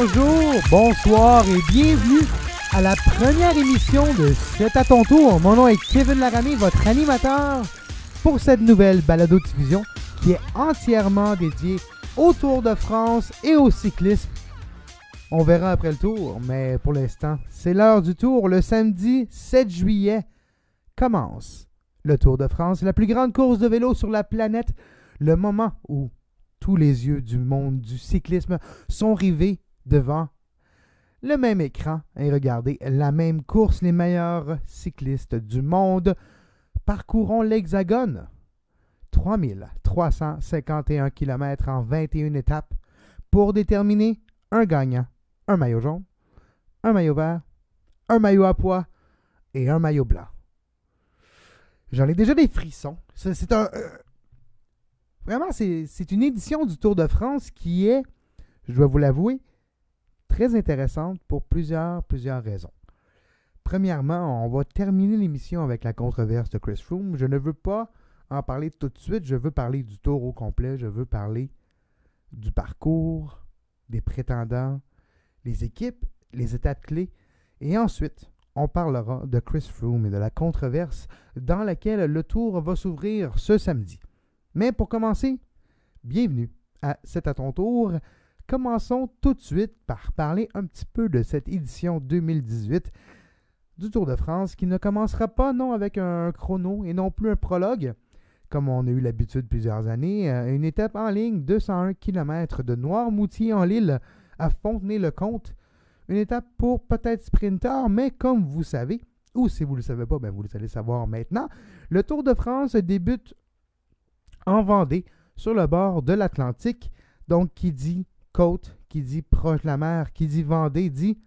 bonjour, bonsoir et bienvenue à la première émission de C'est à ton tour. Mon nom est Kevin Laramie, votre animateur pour cette nouvelle balado-diffusion qui est entièrement dédiée au Tour de France et au cyclisme. On verra après le tour, mais pour l'instant, c'est l'heure du tour. Le samedi 7 juillet commence le Tour de France, la plus grande course de vélo sur la planète, le moment où tous les yeux du monde du cyclisme sont rivés devant le même écran et regardez la même course. Les meilleurs cyclistes du monde parcourront l'Hexagone. 3351 km en 21 étapes pour déterminer un gagnant, un maillot jaune, un maillot vert, un maillot à pois et un maillot blanc. J'en ai déjà des frissons. Vraiment, c'est une édition du Tour de France qui est, je dois vous l'avouer, très intéressante pour plusieurs raisons. Premièrement, on va terminer l'émission avec la controverse de Chris Froome. Je ne veux pas en parler tout de suite. Je veux parler du Tour au complet. Je veux parler du parcours, des prétendants, les équipes, les étapes clés. Et ensuite, on parlera de Chris Froome et de la controverse dans laquelle le Tour va s'ouvrir ce samedi. Mais pour commencer, bienvenue à C'est à ton tour. Commençons tout de suite par parler un petit peu de cette édition 2018 du Tour de France qui ne commencera pas non avec un chrono et non plus un prologue, comme on a eu l'habitude plusieurs années. Une étape en ligne, 201 km de Noirmoutier-en-l'Île à Fontenay-le-Comte. Une étape pour peut-être sprinter, mais comme vous savez, ou si vous ne le savez pas, vous le allez savoir maintenant, le Tour de France débute en Vendée, sur le bord de l'Atlantique. Donc, qui dit côte, qui dit proche de la mer, qui dit Vendée, dit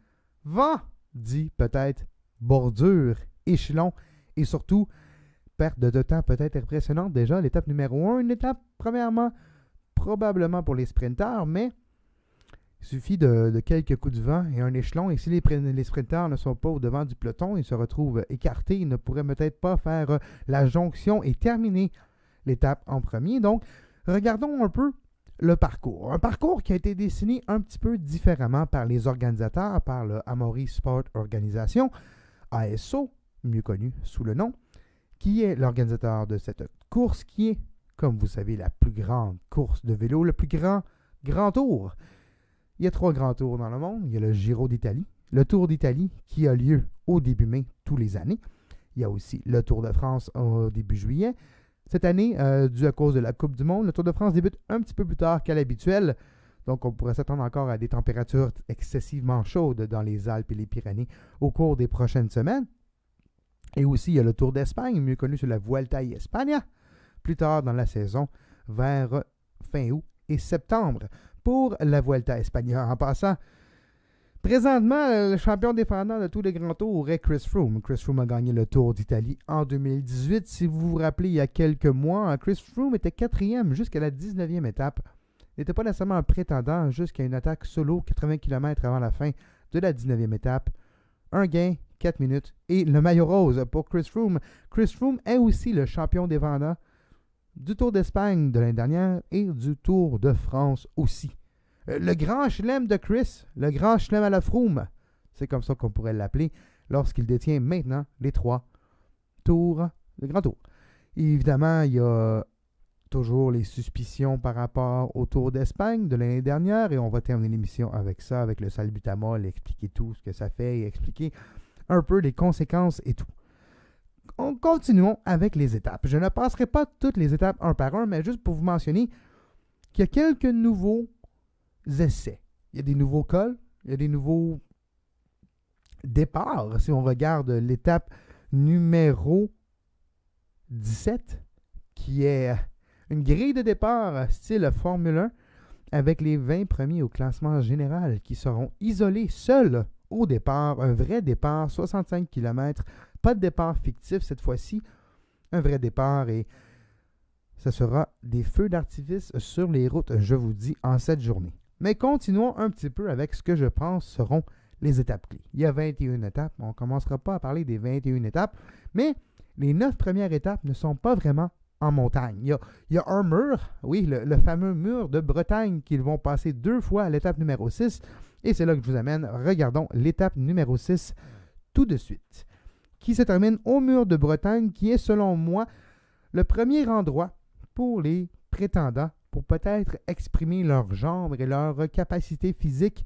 vent, dit peut-être bordure, échelon, et surtout, perte de temps peut-être impressionnante déjà. L'étape numéro 1, une étape, premièrement, probablement pour les sprinteurs, mais il suffit de quelques coups de vent et un échelon. Et si les sprinteurs ne sont pas au devant du peloton, ils se retrouvent écartés, ils ne pourraient peut-être pas faire la jonction et terminer l'étape en premier. Donc, regardons un peu le parcours. Un parcours qui a été dessiné un petit peu différemment par les organisateurs, par le Amaury Sport Organisation, ASO, mieux connu sous le nom, qui est l'organisateur de cette course, qui est, comme vous savez, la plus grande course de vélo, le plus grand tour. Il y a 3 grands tours dans le monde. Il y a le Giro d'Italie, le Tour d'Italie qui a lieu au début mai tous les années. Il y a aussi le Tour de France au début juillet. Cette année, dû à cause de la Coupe du Monde, le Tour de France débute un petit peu plus tard qu'à l'habituel. Donc, on pourrait s'attendre encore à des températures excessivement chaudes dans les Alpes et les Pyrénées au cours des prochaines semaines. Et aussi, il y a le Tour d'Espagne, mieux connu sur la Vuelta a España, plus tard dans la saison, vers fin août et septembre. Pour la Vuelta a España, en passant, présentement, le champion défendant de tous les grands tours est Chris Froome. Chris Froome a gagné le Tour d'Italie en 2018. Si vous vous rappelez, il y a quelques mois, Chris Froome était 4e jusqu'à la 19e étape. Il n'était pas nécessairement un prétendant jusqu'à une attaque solo 80 km avant la fin de la 19e étape. Un gain, 4 minutes et le maillot rose pour Chris Froome. Chris Froome est aussi le champion défendant du Tour d'Espagne de l'année dernière et du Tour de France aussi. Le grand chelem de Chris, le grand chelem à la Froome, c'est comme ça qu'on pourrait l'appeler, lorsqu'il détient maintenant les 3 tours, le grand tour. Évidemment, il y a toujours les suspicions par rapport au Tour d'Espagne de l'année dernière, et on va terminer l'émission avec ça, avec le salbutamol, expliquer tout ce que ça fait et expliquer un peu les conséquences et tout. Continuons avec les étapes. Je ne passerai pas toutes les étapes un par un, mais juste pour vous mentionner qu'il y a quelques nouveaux essais. Il y a des nouveaux cols, il y a des nouveaux départs. Si on regarde l'étape numéro 17, qui est une grille de départ style Formule 1, avec les 20 premiers au classement général qui seront isolés seuls au départ. Un vrai départ, 65 km, pas de départ fictif cette fois-ci, un vrai départ, et ce sera des feux d'artifice sur les routes, je vous dis, en cette journée. Mais continuons un petit peu avec ce que je pense seront les étapes clés. Il y a 21 étapes, on ne commencera pas à parler des 21 étapes, mais les 9 premières étapes ne sont pas vraiment en montagne. Il y a un mur, oui, le fameux mur de Bretagne qu'ils vont passer 2 fois à l'étape numéro 6, Et c'est là que je vous amène. Regardons l'étape numéro 6 tout de suite, qui se termine au mur de Bretagne, qui est selon moi le premier endroit pour les prétendants pour peut-être exprimer leur genre et leur capacité physique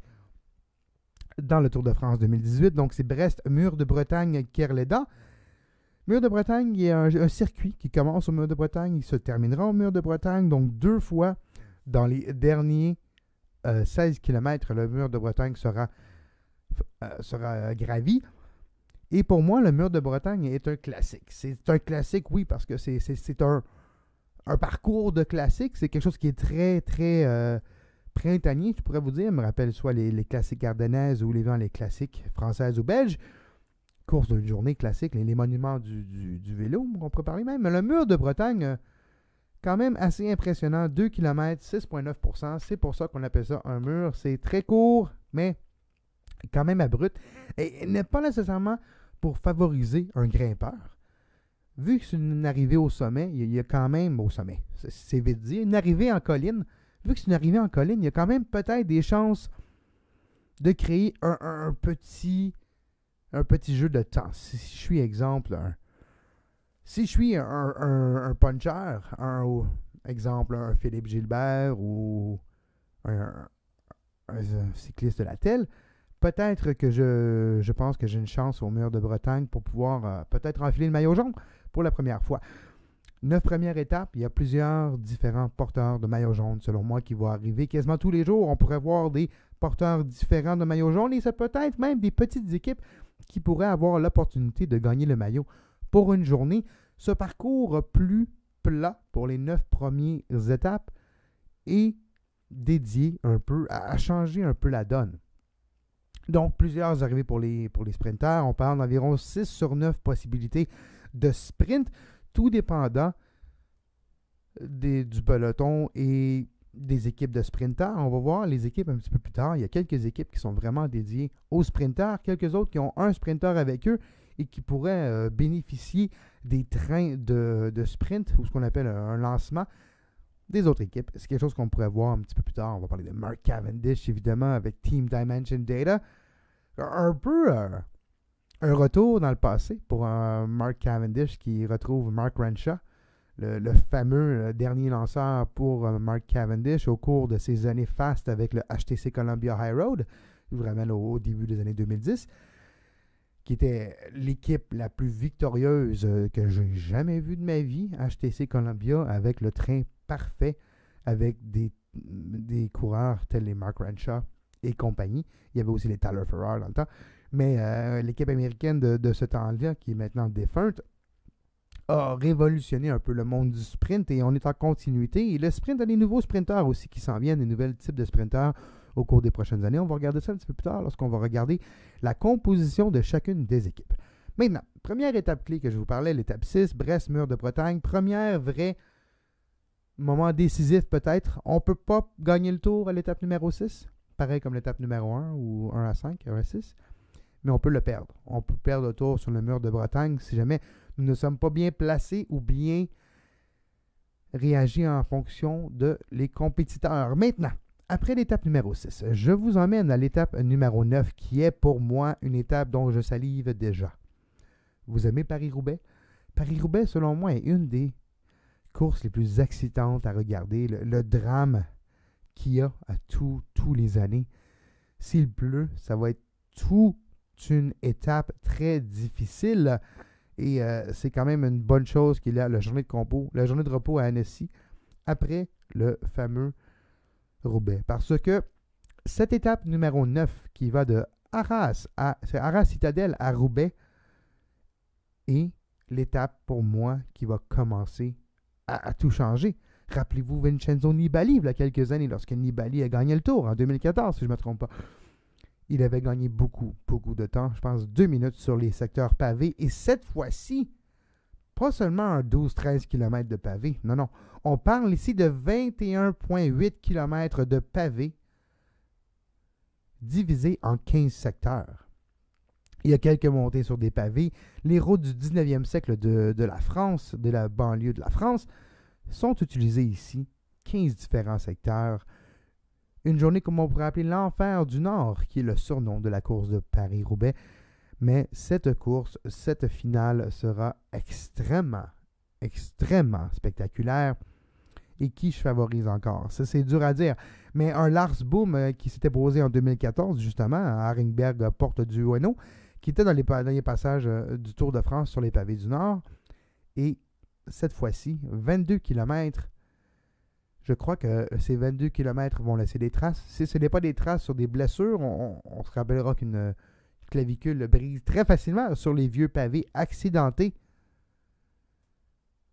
dans le Tour de France 2018. Donc c'est Brest, mur de Bretagne, Kerleda. Mur de Bretagne, il y a un circuit qui commence au mur de Bretagne, il se terminera au mur de Bretagne, donc 2 fois dans les derniers 16 km, le mur de Bretagne sera gravi. Et pour moi, le mur de Bretagne est un classique. C'est un classique, oui, parce que c'est un parcours de classique. C'est quelque chose qui est très, très printanier, je pourrais vous dire. Je me rappelle soit les classiques ardennaises ou les classiques françaises ou belges. Course d'une journée classique, les monuments du vélo, on pourrait parler même. Mais le mur de Bretagne, quand même assez impressionnant. 2 km, 6,9%. C'est pour ça qu'on appelle ça un mur. C'est très court, mais quand même abrupt. Et n'est pas nécessairement pour favoriser un grimpeur. Vu que c'est une arrivée au sommet, il y a quand même au sommet, c'est vite dit, une arrivée en colline. Vu que c'est une arrivée en colline, il y a quand même peut-être des chances de créer un petit jeu de temps. Si je suis exemple, si je suis un puncher, exemple un Philippe Gilbert ou un cycliste de la telle, peut-être que je pense que j'ai une chance au mur de Bretagne pour pouvoir peut-être enfiler le maillot jaune pour la première fois. 9 premières étapes, il y a plusieurs différents porteurs de maillot jaune, selon moi, qui vont arriver quasiment tous les jours. On pourrait voir des porteurs différents de maillot jaune et c'est peut-être même des petites équipes qui pourraient avoir l'opportunité de gagner le maillot pour une journée. Ce parcours plus plat pour les 9 premières étapes est dédié un peu à changer un peu la donne. Donc, plusieurs arrivées pour les sprinteurs. On parle d'environ 6 sur 9 possibilités de sprint, tout dépendant du peloton et des équipes de sprinteurs. On va voir les équipes un petit peu plus tard. Il y a quelques équipes qui sont vraiment dédiées aux sprinteurs, quelques autres qui ont un sprinter avec eux et qui pourraient bénéficier des trains de sprint ou ce qu'on appelle un lancement des autres équipes. C'est quelque chose qu'on pourrait voir un petit peu plus tard. On va parler de Mark Cavendish, évidemment, avec Team Dimension Data. Un peu un retour dans le passé pour Mark Cavendish qui retrouve Mark Renshaw, le fameux dernier lanceur pour Mark Cavendish au cours de ses années fastes avec le HTC Columbia High Road, je vous ramène au début des années 2010, qui était l'équipe la plus victorieuse que j'ai jamais vue de ma vie, HTC Columbia, avec le train parfait, avec des coureurs tels les Mark Renshaw et compagnie. Il y avait aussi les Tyler Ferrar dans le temps. Mais l'équipe américaine de ce temps-là, qui est maintenant défunte, a révolutionné un peu le monde du sprint et on est en continuité. Et le sprint a des nouveaux sprinteurs aussi qui s'en viennent, des nouveaux types de sprinteurs au cours des prochaines années. On va regarder ça un petit peu plus tard lorsqu'on va regarder la composition de chacune des équipes. Maintenant, première étape clé que je vous parlais, l'étape 6, Brest, mur de Bretagne. Première vrai moment décisif peut-être. On ne peut pas gagner le tour à l'étape numéro 6, pareil comme l'étape numéro 1 ou 1 à 5, 1 à 6. Mais on peut le perdre. On peut perdre le tour sur le mur de Bretagne si jamais nous ne sommes pas bien placés ou bien réagis en fonction de les compétiteurs. Maintenant, après l'étape numéro 6, je vous emmène à l'étape numéro 9 qui est pour moi une étape dont je salive déjà. Vous aimez Paris-Roubaix? Paris-Roubaix, selon moi, est une des courses les plus excitantes à regarder. Le drame qu'il y a à tous les années. S'il pleut, ça va être toute une étape très difficile. Et c'est quand même une bonne chose qu'il y a la journée de repos à Annecy après le fameux Roubaix. Parce que cette étape numéro 9 qui va de Arras Citadelle à Roubaix est l'étape pour moi qui va commencer à tout changer. Rappelez-vous Vincenzo Nibali il y a quelques années lorsque Nibali a gagné le Tour en 2014 si je ne me trompe pas. Il avait gagné beaucoup de temps, je pense 2 minutes sur les secteurs pavés. Et cette fois-ci, pas seulement un 12-13 km de pavés. Non. On parle ici de 21,8 km de pavés divisés en 15 secteurs. Il y a quelques montées sur des pavés. Les routes du 19e siècle de la France, de la banlieue de la France, sont utilisées ici. 15 différents secteurs. Une journée comme on pourrait appeler l'enfer du Nord, qui est le surnom de la course de Paris-Roubaix. Mais cette course, cette finale sera extrêmement, extrêmement spectaculaire. Et qui je favorise encore? Ça, c'est dur à dire. Mais un Lars Boom qui s'était posé en 2014, justement, à Aringberg, porte du Hainaut, qui était dans les derniers passages du Tour de France sur les pavés du Nord. Et cette fois-ci, 22 km. Je crois que ces 22 km vont laisser des traces. Si ce n'est pas des traces sur des blessures, on se rappellera qu'une clavicule brise très facilement sur les vieux pavés accidentés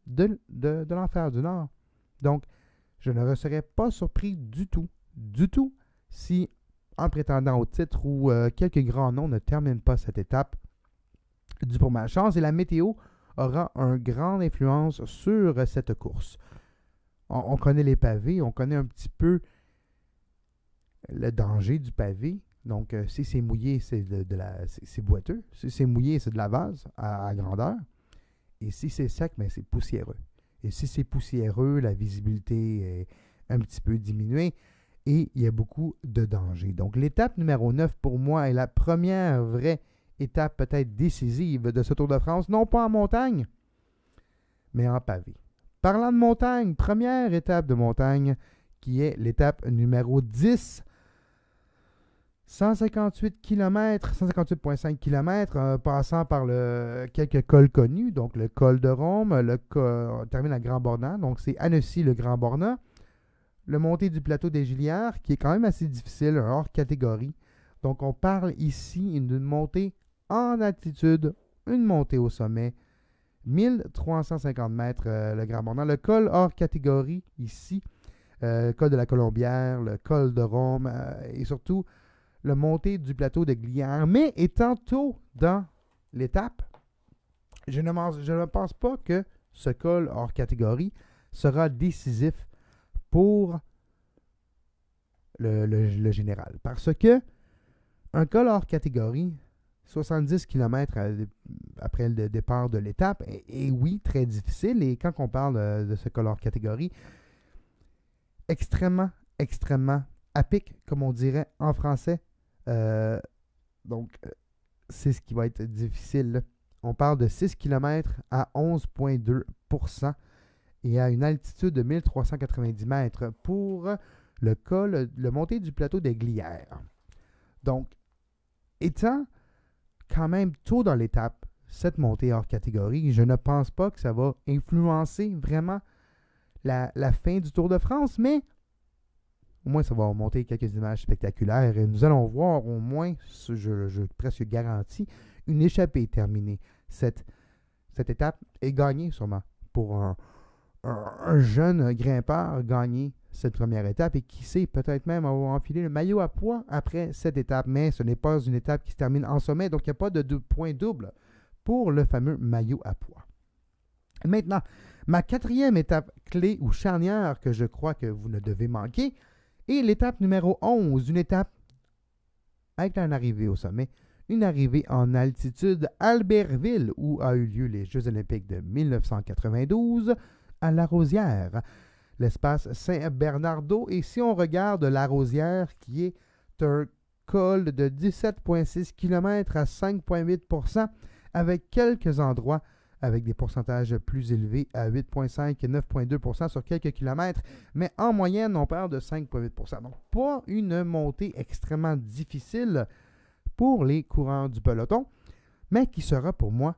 de l'enfer du Nord. Donc, je ne serais pas surpris du tout, si un prétendant au titre ou quelques grands noms ne terminent pas cette étape. Du pour ma chance, et la météo aura une grande influence sur cette course. On connaît les pavés, on connaît un petit peu le danger du pavé. Donc, si c'est mouillé, c'est boiteux. Si c'est mouillé, c'est de la vase à grandeur. Et si c'est sec, ben, c'est poussiéreux. Et si c'est poussiéreux, la visibilité est un petit peu diminuée et il y a beaucoup de danger. Donc, l'étape numéro 9, pour moi, est la première vraie étape peut-être décisive de ce Tour de France, non pas en montagne, mais en pavé. Parlant de montagne, première étape de montagne, qui est l'étape numéro 10. 158 km, 158,5 km, passant par quelques cols connus, donc le col de Rome, on termine à Grand Bornand, donc c'est Annecy le Grand Bornand, le montée du plateau des Gilières, qui est quand même assez difficile, hors catégorie. Donc on parle ici d'une montée en altitude, une montée au sommet, 1350 mètres le Grand Bornand, le col hors catégorie ici, le col de la Colombière, le col de Rome, et surtout le montée du plateau de Glières. Mais étant tôt dans l'étape, je ne pense pas que ce col hors catégorie sera décisif pour le général. Parce que un col hors catégorie, 70 km après le départ de l'étape, est oui, très difficile. Et quand on parle de ce col hors catégorie, extrêmement, extrêmement à pic, comme on dirait en français. Donc, c'est ce qui va être difficile, là. On parle de 6 km à 11,2% et à une altitude de 1390 mètres pour le montée du plateau des Glières. Donc, étant quand même tôt dans l'étape, cette montée hors catégorie, je ne pense pas que ça va influencer vraiment la fin du Tour de France, mais au moins, ça va monter quelques images spectaculaires et nous allons voir au moins, je presque garantis, une échappée terminée. Cette étape est gagnée sûrement pour un jeune grimpeur gagner cette première étape et qui sait peut-être même avoir enfilé le maillot à poids après cette étape. Mais ce n'est pas une étape qui se termine en sommet, donc il n'y a pas de point double pour le fameux maillot à poids. Maintenant, ma quatrième étape clé ou charnière que je crois que vous ne devez manquer, et l'étape numéro 11, une étape avec une arrivée au sommet, une arrivée en altitude, Albertville, où a eu lieu les Jeux olympiques de 1992, à La Rosière, l'espace Saint-Bernardo. Et si on regarde La Rosière, qui est un col de 17,6 km à 5,8%, avec quelques endroits avec des pourcentages plus élevés à 8,5 et 9,2% sur quelques kilomètres, mais en moyenne, on parle de 5,8%. Donc, pas une montée extrêmement difficile pour les coureurs du peloton, mais qui sera pour moi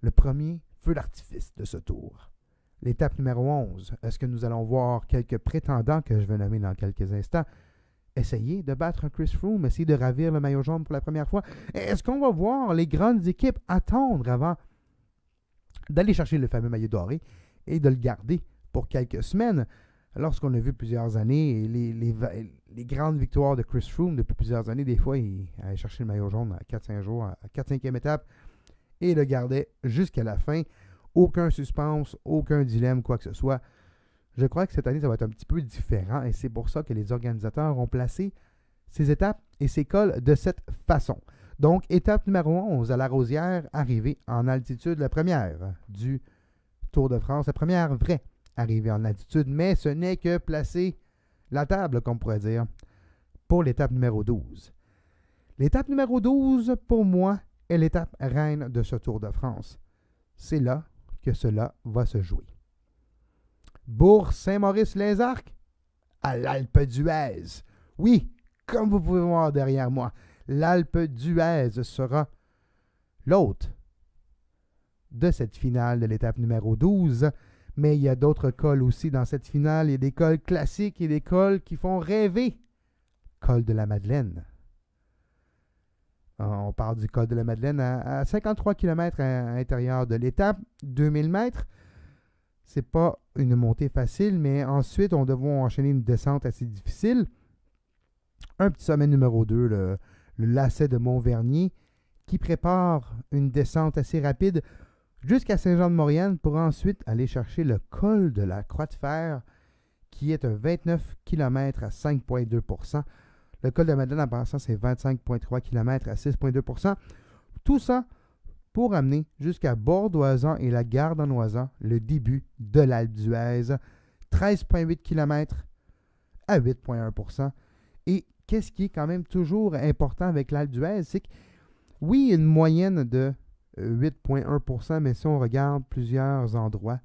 le premier feu d'artifice de ce tour. L'étape numéro 11, est-ce que nous allons voir quelques prétendants que je vais nommer dans quelques instants essayer de battre un Chris Froome, essayer de ravir le maillot jaune pour la première fois? Est-ce qu'on va voir les grandes équipes attendre avant d'aller chercher le fameux maillot doré et de le garder pour quelques semaines? Lorsqu'on a vu plusieurs années les grandes victoires de Chris Froome depuis plusieurs années, des fois, il allait chercher le maillot jaune à 4-5 jours, à 4-5e étape, et le gardait jusqu'à la fin. Aucun suspense, aucun dilemme, quoi que ce soit. Je crois que cette année, ça va être un petit peu différent, et c'est pour ça que les organisateurs ont placé ces étapes et ces cols de cette façon. Donc, étape numéro 11 à La Rosière, arrivée en altitude, la première du Tour de France, la première vraie arrivée en altitude, mais ce n'est que placer la table, comme on pourrait dire, pour l'étape numéro 12. L'étape numéro 12, pour moi, est l'étape reine de ce Tour de France. C'est là que cela va se jouer. Bourg-Saint-Maurice-les-Arcs, à l'Alpe d'Huez. Oui, comme vous pouvez voir derrière moi, l'Alpe d'Huez sera l'hôte de cette finale de l'étape numéro 12. Mais il y a d'autres cols aussi dans cette finale. Il y a des cols classiques et des cols qui font rêver. Col de la Madeleine. On parle du col de la Madeleine à 53 km à l'intérieur de l'étape, 2000 mètres. C'est pas une montée facile, mais ensuite, on devra enchaîner une descente assez difficile. Un petit sommet numéro 2, le lacet de Montvernier, qui prépare une descente assez rapide jusqu'à Saint-Jean-de-Maurienne pour ensuite aller chercher le col de la Croix-de-Fer, qui est un 29 km à 5,2 %. Le col de la Madeleine, en passant, c'est 25,3 km à 6,2 %. Tout ça pour amener jusqu'à Bordoisan et la Gardannoisan, le début de l'Alpe d'Huez, 13,8 km à 8,1 %. Et qu'est-ce qui est quand même toujours important avec l'Alpe d'Huez, c'est que oui, une moyenne de 8,1 %, mais si on regarde plusieurs endroits,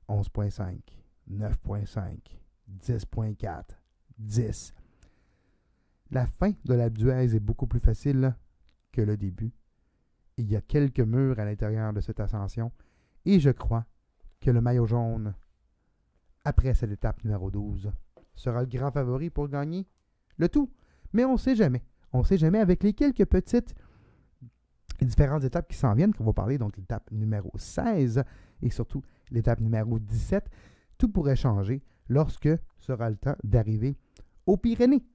11,5, 9,5, 10,4, 10. La fin de l'Alpe d'Huez est beaucoup plus facile que le début. Il y a quelques murs à l'intérieur de cette ascension. Et je crois que le maillot jaune, après cette étape numéro 12, sera le grand favori pour gagner le tout. Mais on ne sait jamais. On ne sait jamais avec les quelques petites différentes étapes qui s'en viennent, qu'on va parler, donc l'étape numéro 16 et surtout l'étape numéro 17. Tout pourrait changer lorsque sera le temps d'arriver aux Pyrénées.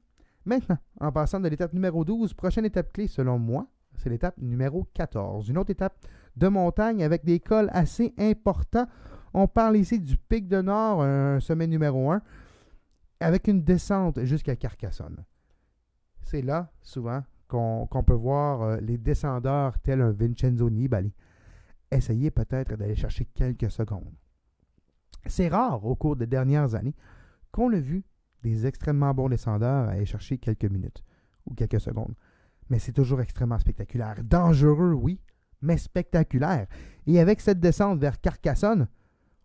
Maintenant, en passant de l'étape numéro 12, prochaine étape clé selon moi, c'est l'étape numéro 14. Une autre étape de montagne avec des cols assez importants. On parle ici du Pic de Nord, un sommet numéro 1, avec une descente jusqu'à Carcassonne. C'est là, souvent, qu'on peut voir les descendeurs tels un Vincenzo Nibali essayer peut-être d'aller chercher quelques secondes. C'est rare au cours des dernières années qu'on a vu des extrêmement bons descendeurs aller chercher quelques minutes ou quelques secondes. Mais c'est toujours extrêmement spectaculaire. Dangereux, oui, mais spectaculaire. Et avec cette descente vers Carcassonne,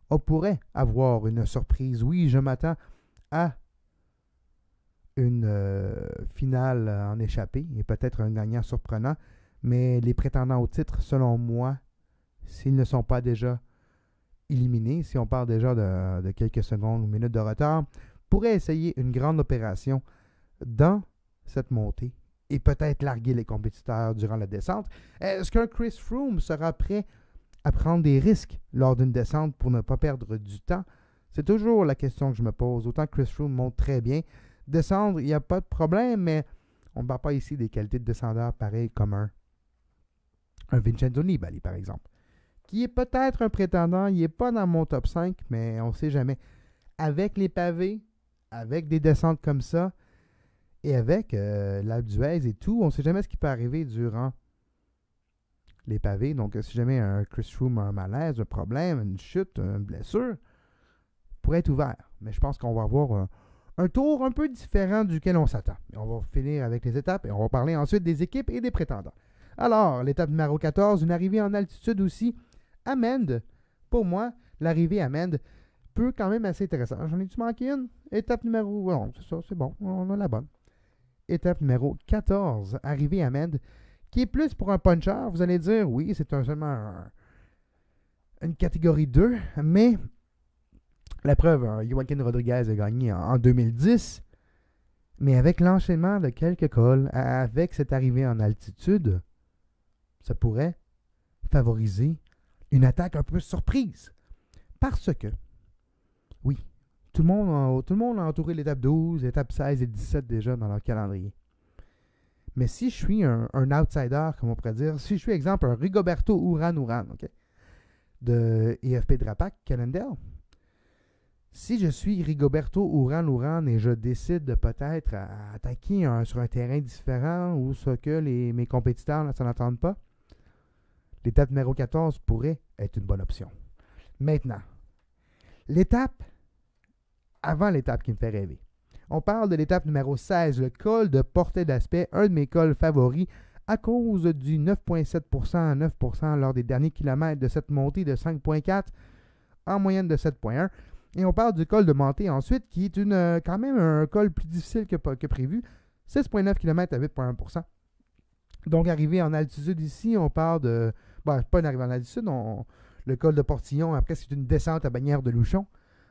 on pourrait avoir une surprise. Oui, je m'attends à une finale en échappée et peut-être un gagnant surprenant. Mais les prétendants au titre, selon moi, s'ils ne sont pas déjà éliminés, si on parle déjà de quelques secondes ou minutes de retard, pourraient essayer une grande opération dans cette montée et peut-être larguer les compétiteurs durant la descente. Est-ce qu'un Chris Froome sera prêt à prendre des risques lors d'une descente pour ne pas perdre du temps? C'est toujours la question que je me pose. Autant que Chris Froome monte très bien, descendre, il n'y a pas de problème, mais on ne parle pas ici des qualités de descendeur pareilles comme un Vincenzo Nibali, par exemple, qui est peut-être un prétendant. Il n'est pas dans mon top 5, mais on ne sait jamais. Avec les pavés, avec des descentes comme ça, et avec l'Alpe d'Huez et tout, on ne sait jamais ce qui peut arriver durant les pavés. Donc, si jamais un Chris Froome a un malaise, un problème, une chute, une blessure, pourrait être ouvert. Mais je pense qu'on va avoir un tour un peu différent duquel on s'attend. On va finir avec les étapes et on va parler ensuite des équipes et des prétendants. Alors, l'étape numéro 14, une arrivée en altitude aussi à Mende. Pour moi, l'arrivée à Mende peut quand même assez intéressant. J'en ai-tu manqué une? Étape numéro... Non, c'est ça, c'est bon, on a la bonne. Étape numéro 14, arrivée à Mende, qui est plus pour un puncher. Vous allez dire, oui, c'est seulement une catégorie 2, mais la preuve, Joaquin Rodriguez a gagné en 2010, mais avec l'enchaînement de quelques cols, avec cette arrivée en altitude, ça pourrait favoriser une attaque un peu surprise. Parce que, oui, tout le monde a entouré l'étape 12, l'étape 16 et 17 déjà dans leur calendrier. Mais si je suis un outsider, comme on pourrait dire, si je suis, exemple, un Rigoberto Urán, okay, de EFP Drapac, Cannondale, si je suis Rigoberto Urán et je décide de peut-être attaquer sur un terrain différent ou ce que mes compétiteurs ne s'en attendent pas, l'étape numéro 14 pourrait être une bonne option. Maintenant, l'étape avant l'étape qui me fait rêver. On parle de l'étape numéro 16, le col de Portet d'Aspet, un de mes cols favoris à cause du 9,7% à 9% lors des derniers kilomètres de cette montée de 5,4 en moyenne de 7,1. Et on parle du col de Manté ensuite, qui est quand même un col plus difficile que prévu, 6,9 km à 8,1%. Donc, arrivé en altitude ici, on parle de... Bon, pas une arrivée en altitude, le col de Portillon, après c'est une descente à Bagnères de Luchon.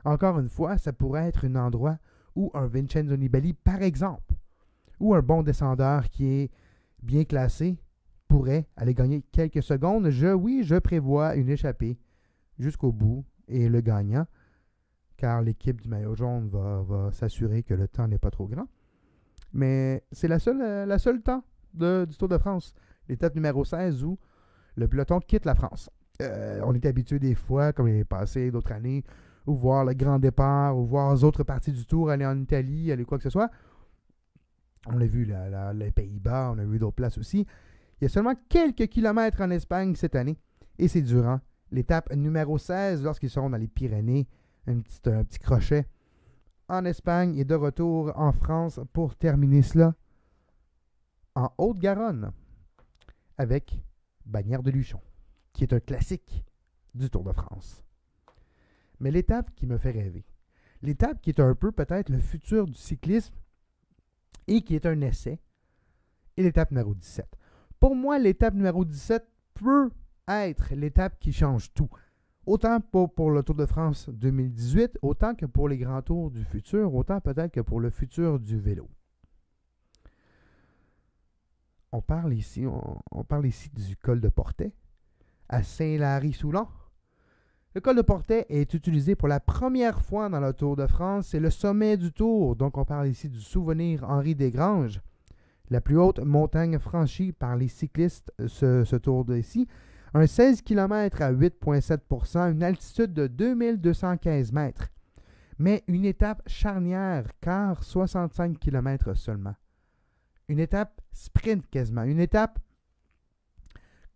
Encore une fois, ça pourrait être un endroit où un Vincenzo Nibali, par exemple, ou un bon descendeur qui est bien classé, pourrait aller gagner quelques secondes. Je prévois une échappée jusqu'au bout et le gagnant, car l'équipe du maillot jaune va s'assurer que le temps n'est pas trop grand. Mais c'est la seule temps du Tour de France. L'étape numéro 16 où le peloton quitte la France. On est habitué des fois, comme il est passé d'autres années, ou voir le grand départ, ou voir les autres parties du Tour, aller en Italie, aller quoi que ce soit. On a vu les Pays-Bas, on a vu d'autres places aussi. Il y a seulement quelques kilomètres en Espagne cette année, et c'est durant l'étape numéro 16, lorsqu'ils seront dans les Pyrénées, un petit crochet en Espagne et de retour en France pour terminer cela en Haute-Garonne avec Bagnères de Luchon, qui est un classique du Tour de France. Mais l'étape qui me fait rêver, l'étape qui est un peu peut-être le futur du cyclisme et qui est un essai, est l'étape numéro 17. Pour moi, l'étape numéro 17 peut être l'étape qui change tout. Autant pour le Tour de France 2018, autant que pour les grands tours du futur, autant peut-être que pour le futur du vélo. On parle ici du col de Portet à Saint-Lary-Soulan. Le col de Portet est utilisé pour la première fois dans le Tour de France. C'est le sommet du Tour. Donc, on parle ici du souvenir Henri Desgranges, la plus haute montagne franchie par les cyclistes ce Tour d'ici. Un 16 km à 8,7%, une altitude de 2215 mètres. Mais une étape charnière, car 65 km seulement. Une étape sprint quasiment, une étape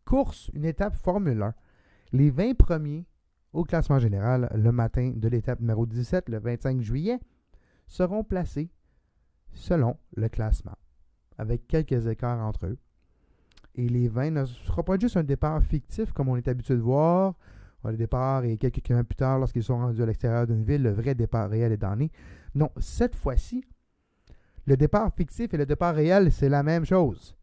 course, une étape Formule 1. Les 20 premiers au classement général le matin de l'étape numéro 17, le 25 juillet, seront placés selon le classement, avec quelques écarts entre eux. Et les 20 ne sera pas juste un départ fictif comme on est habitué de voir. Le départ est quelques kilomètres plus tard lorsqu'ils sont rendus à l'extérieur d'une ville, le vrai départ réel est donné. Non, cette fois-ci, le départ fictif et le départ réel, c'est la même chose.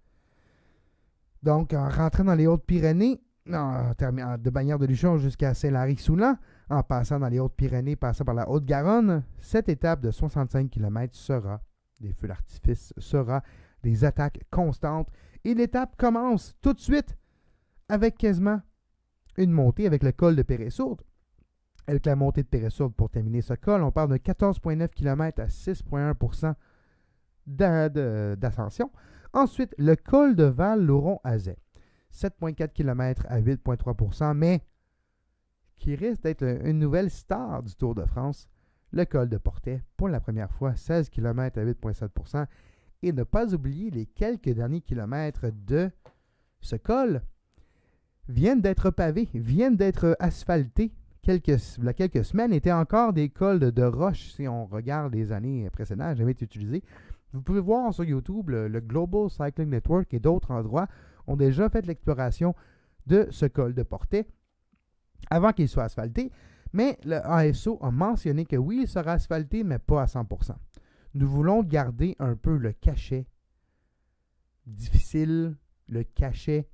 Donc, en rentrant dans les Hautes-Pyrénées, de Bagnères de Luchon jusqu'à Saint-Lary-Soulan, en passant dans les Hautes-Pyrénées, passant par la Haute-Garonne, cette étape de 65 km sera des feux d'artifice, sera des attaques constantes. Et l'étape commence tout de suite avec quasiment une montée avec le col de Péressourde. Avec la montée de Péressourde pour terminer ce col, on parle de 14,9 km à 6,1% d'ascension. Ensuite, le col de Val-Lauron-Azet, 7,4 km à 8,3%, mais qui risque d'être une nouvelle star du Tour de France, le col de Portet, pour la première fois, 16 km à 8,7%. Et ne pas oublier les quelques derniers kilomètres de ce col viennent d'être pavés, viennent d'être asphaltés. Il y a quelques semaines, étaient encore des cols de roche, si on regarde les années précédentes, jamais été utilisés. Vous pouvez voir sur YouTube, le Global Cycling Network et d'autres endroits ont déjà fait l'exploration de ce col de Portet avant qu'il soit asphalté. Mais le ASO a mentionné que oui, il sera asphalté, mais pas à 100%. Nous voulons garder un peu le cachet difficile, le cachet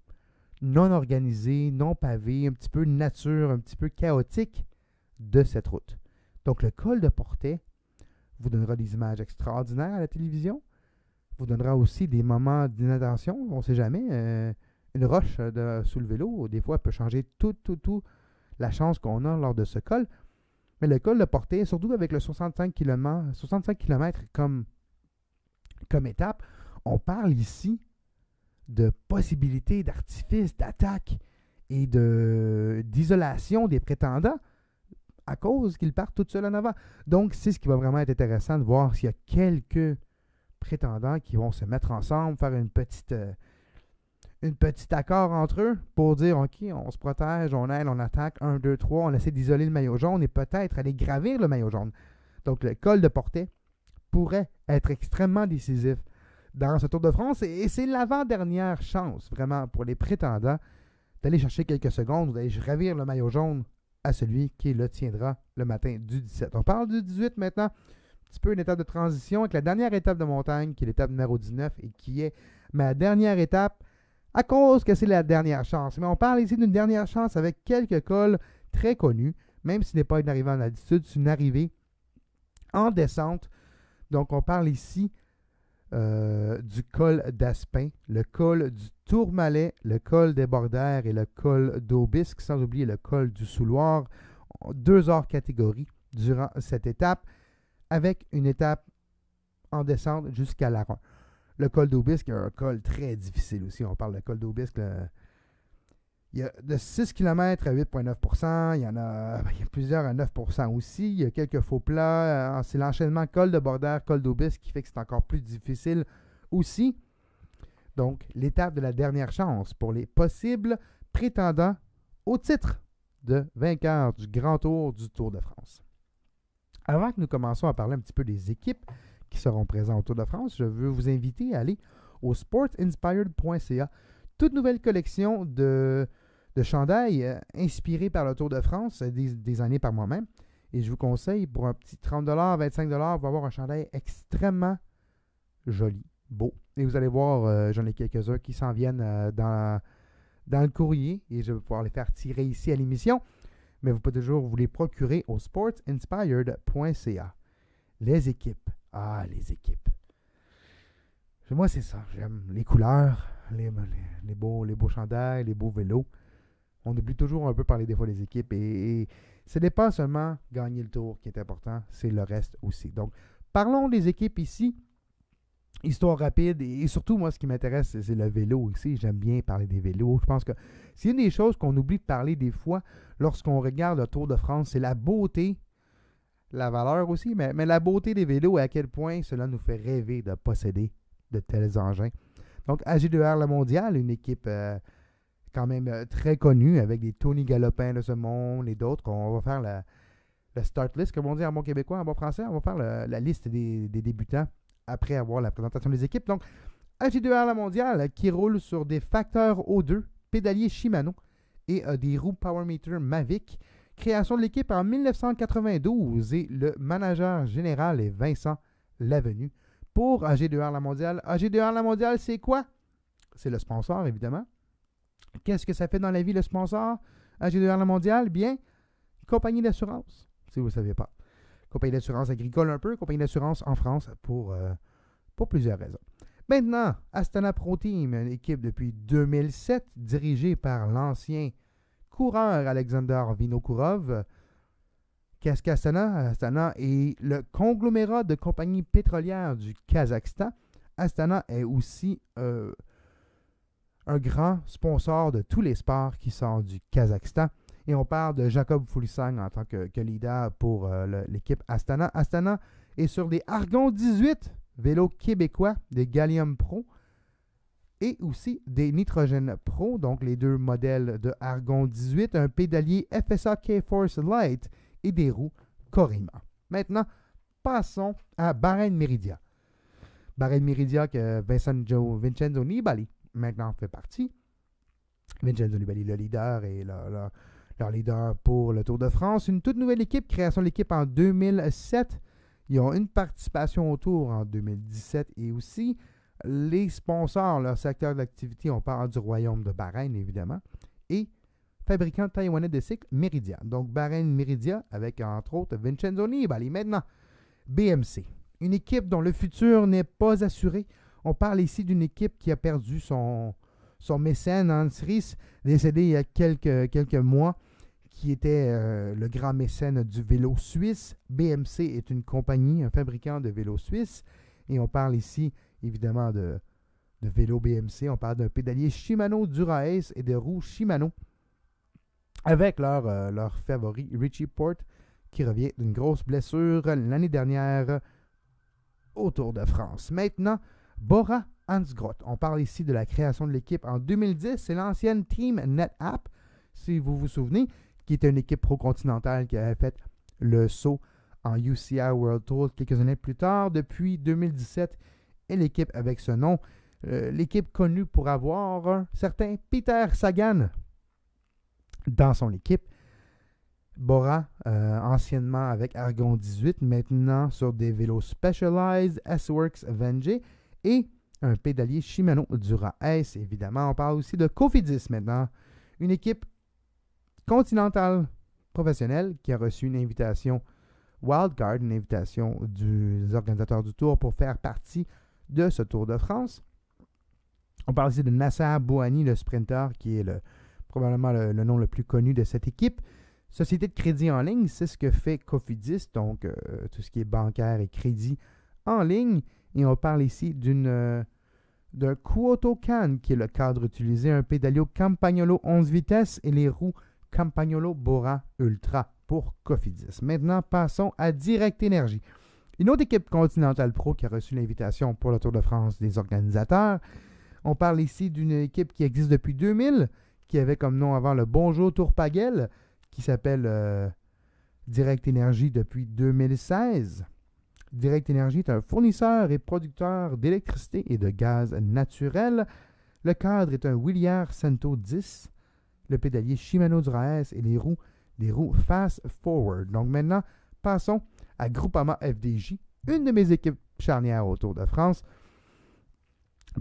non organisé, non pavé, un petit peu nature, un petit peu chaotique de cette route. Donc le col de Portet vous donnera des images extraordinaires à la télévision, vous donnera aussi des moments d'inattention, on ne sait jamais, une roche sous le vélo, des fois, peut changer tout la chance qu'on a lors de ce col. Mais le col de Portet, surtout avec le 65 km comme étape, on parle ici de possibilités d'artifice, d'attaque et d'isolation des prétendants à cause qu'ils partent tout seuls en avant. Donc, c'est ce qui va vraiment être intéressant de voir s'il y a quelques prétendants qui vont se mettre ensemble, faire une petite accord entre eux pour dire, OK, on se protège, on aide, on attaque, 1, 2, 3, on essaie d'isoler le maillot jaune et peut-être aller gravir le maillot jaune. Donc, le col de Portet pourrait être extrêmement décisif dans ce Tour de France. Et c'est l'avant-dernière chance, vraiment, pour les prétendants d'aller chercher quelques secondes ou d'aller ravir le maillot jaune à celui qui le tiendra le matin du 17. On parle du 18 maintenant, un petit peu une étape de transition avec la dernière étape de montagne, qui est l'étape numéro 19 et qui est ma dernière étape à cause que c'est la dernière chance. Mais on parle ici d'une dernière chance avec quelques cols très connus, même si ce n'est pas une arrivée en altitude, c'est une arrivée en descente. Donc on parle ici du col d'Aspin, le col du Tourmalet, le col des Bordères et le col d'Aubisque, sans oublier le col du Souloir. 2 hors catégories durant cette étape, avec une étape en descente jusqu'à l'Aron. Le col d'Aubisque est un col très difficile aussi. On parle de col d'Aubisque. Il y a de 6 km à 8,9 %. Il y a plusieurs à 9 % aussi. Il y a quelques faux plats. C'est l'enchaînement col de Bordère, col d'Aubisque qui fait que c'est encore plus difficile aussi. Donc, l'étape de la dernière chance pour les possibles prétendants au titre de vainqueur du Grand Tour du Tour de France. Avant que nous commencions à parler un petit peu des équipes qui seront présentes au Tour de France, je veux vous inviter à aller au sportinspired.ca. Toute nouvelle collection de chandails inspirés par le Tour de France, designés par moi-même. Et je vous conseille, pour un petit 30 $, 25 $, vous allez avoir un chandail extrêmement joli, beau. Et vous allez voir, j'en ai quelques-uns qui s'en viennent dans le courrier et je vais pouvoir les faire tirer ici à l'émission. Mais vous pouvez toujours vous les procurer au sportinspired.ca. Les équipes. Ah, les équipes. Moi, c'est ça. J'aime les couleurs, les beaux chandails, les beaux vélos. On oublie toujours un peu parler des fois des équipes. Et ce n'est pas seulement gagner le tour qui est important, c'est le reste aussi. Donc, parlons des équipes ici. Histoire rapide. Et surtout, moi, ce qui m'intéresse, c'est le vélo ici. J'aime bien parler des vélos. Je pense que c'est une des choses qu'on oublie de parler des fois lorsqu'on regarde le Tour de France. C'est la beauté, la valeur aussi, mais la beauté des vélos et à quel point cela nous fait rêver de posséder de tels engins. Donc, AG2R La Mondiale, une équipe quand même très connue avec des Tony Galopin de ce monde et d'autres. On va faire la start list, comme on dit en bon québécois, en bon français. On va faire la liste des débutants après avoir la présentation des équipes. Donc, AG2R La Mondiale qui roule sur des facteurs O2, pédaliers Shimano et des roues Powermeter Mavic. Création de l'équipe en 1992 et le manager général est Vincent Lavenu. Pour AG2R La Mondiale. AG2R La Mondiale, c'est quoi? C'est le sponsor, évidemment. Qu'est-ce que ça fait dans la vie, le sponsor? AG2R La Mondiale, bien, compagnie d'assurance, si vous ne savez pas. Compagnie d'assurance agricole un peu, compagnie d'assurance en France pour plusieurs raisons. Maintenant, Astana Pro Team, une équipe depuis 2007, dirigée par l'ancien coureur Alexander Vinokourov. Qu'est-ce qu'Astana? Astana est le conglomérat de compagnies pétrolières du Kazakhstan. Astana est aussi un grand sponsor de tous les sports qui sortent du Kazakhstan. Et on parle de Jacob Fuglsang en tant que leader pour l'équipe Astana. Astana est sur des Argon 18, vélos québécois, des Gallium Pro et aussi des Nitrogen Pro, donc les 2 modèles de Argon 18, un pédalier FSA K-Force Light et des roues Corima. Maintenant, passons à Bahrain Meridia. Bahrain Meridia que Vincenzo Nibali maintenant fait partie. Vincenzo Nibali, le leader et leur leader pour le Tour de France. Une toute nouvelle équipe, création de l'équipe en 2007. Ils ont une participation au Tour en 2017 et aussi les sponsors, leur secteur d'activité, on parle du Royaume de Bahreïn évidemment, et fabricant taïwanais de cycles Meridia. Donc Bahrain Meridia avec entre autres Vincenzo Nibali. Maintenant, BMC, une équipe dont le futur n'est pas assuré. On parle ici d'une équipe qui a perdu son mécène, Hans Ries, décédé il y a quelques mois, qui était le grand mécène du vélo suisse. BMC est une compagnie, un fabricant de vélos suisse. Et on parle ici, évidemment, de vélo BMC. On parle d'un pédalier Shimano Dura-Ace et de roues Shimano. Avec leur favori, Richie Porte, qui revient d'une grosse blessure l'année dernière au Tour de France. Maintenant, Bora Hansgrohe. On parle ici de la création de l'équipe en 2010. C'est l'ancienne Team NetApp, si vous vous souvenez, qui était une équipe pro-continentale qui avait fait le saut en UCI World Tour quelques années plus tard. Depuis 2017, et l'équipe avec ce nom, l'équipe connue pour avoir un certain Peter Sagan dans son équipe. Bora, anciennement avec Argon 18, maintenant sur des vélos Specialized, S-Works Vengé et un pédalier Shimano Dura-S. Évidemment, on parle aussi de Cofidis maintenant, une équipe continentale professionnelle qui a reçu une invitation Wildcard, une invitation des organisateurs du Tour pour faire partie de ce Tour de France. On parle ici de Nasser Bouhanni, le sprinter, qui est probablement le nom le plus connu de cette équipe. Société de crédit en ligne, c'est ce que fait Cofidis, donc tout ce qui est bancaire et crédit en ligne. Et on parle ici d'un Kuotokan, qui est le cadre utilisé, un pédalio Campagnolo 11 vitesses et les roues Campagnolo Bora Ultra pour Cofidis. Maintenant, passons à Direct Énergie. Une autre équipe Continental Pro qui a reçu l'invitation pour le Tour de France des organisateurs. On parle ici d'une équipe qui existe depuis 2000, qui avait comme nom avant le Bonjour Tourpaguel, qui s'appelle Direct Énergie depuis 2016. Direct Énergie est un fournisseur et producteur d'électricité et de gaz naturel. Le cadre est un Williard Cento 10, le pédalier Shimano Dura-S et des roues Fast Forward. Donc maintenant, passons à Groupama FDJ, une de mes équipes charnières au Tour de France.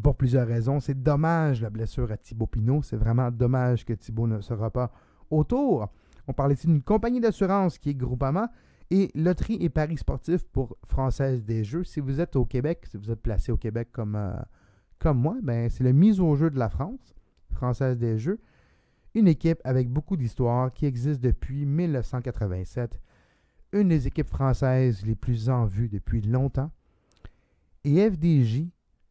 Pour plusieurs raisons. C'est dommage la blessure à Thibaut Pinot. C'est vraiment dommage que Thibaut ne sera pas au Tour. On parle ici d'une compagnie d'assurance qui est Groupama et loterie et paris sportifs pour Française des Jeux. Si vous êtes au Québec, si vous êtes placé au Québec comme moi, ben c'est le mise au jeu de la France, Française des Jeux. Une équipe avec beaucoup d'histoire qui existe depuis 1987. Une des équipes françaises les plus en vue depuis longtemps. Et FDJ,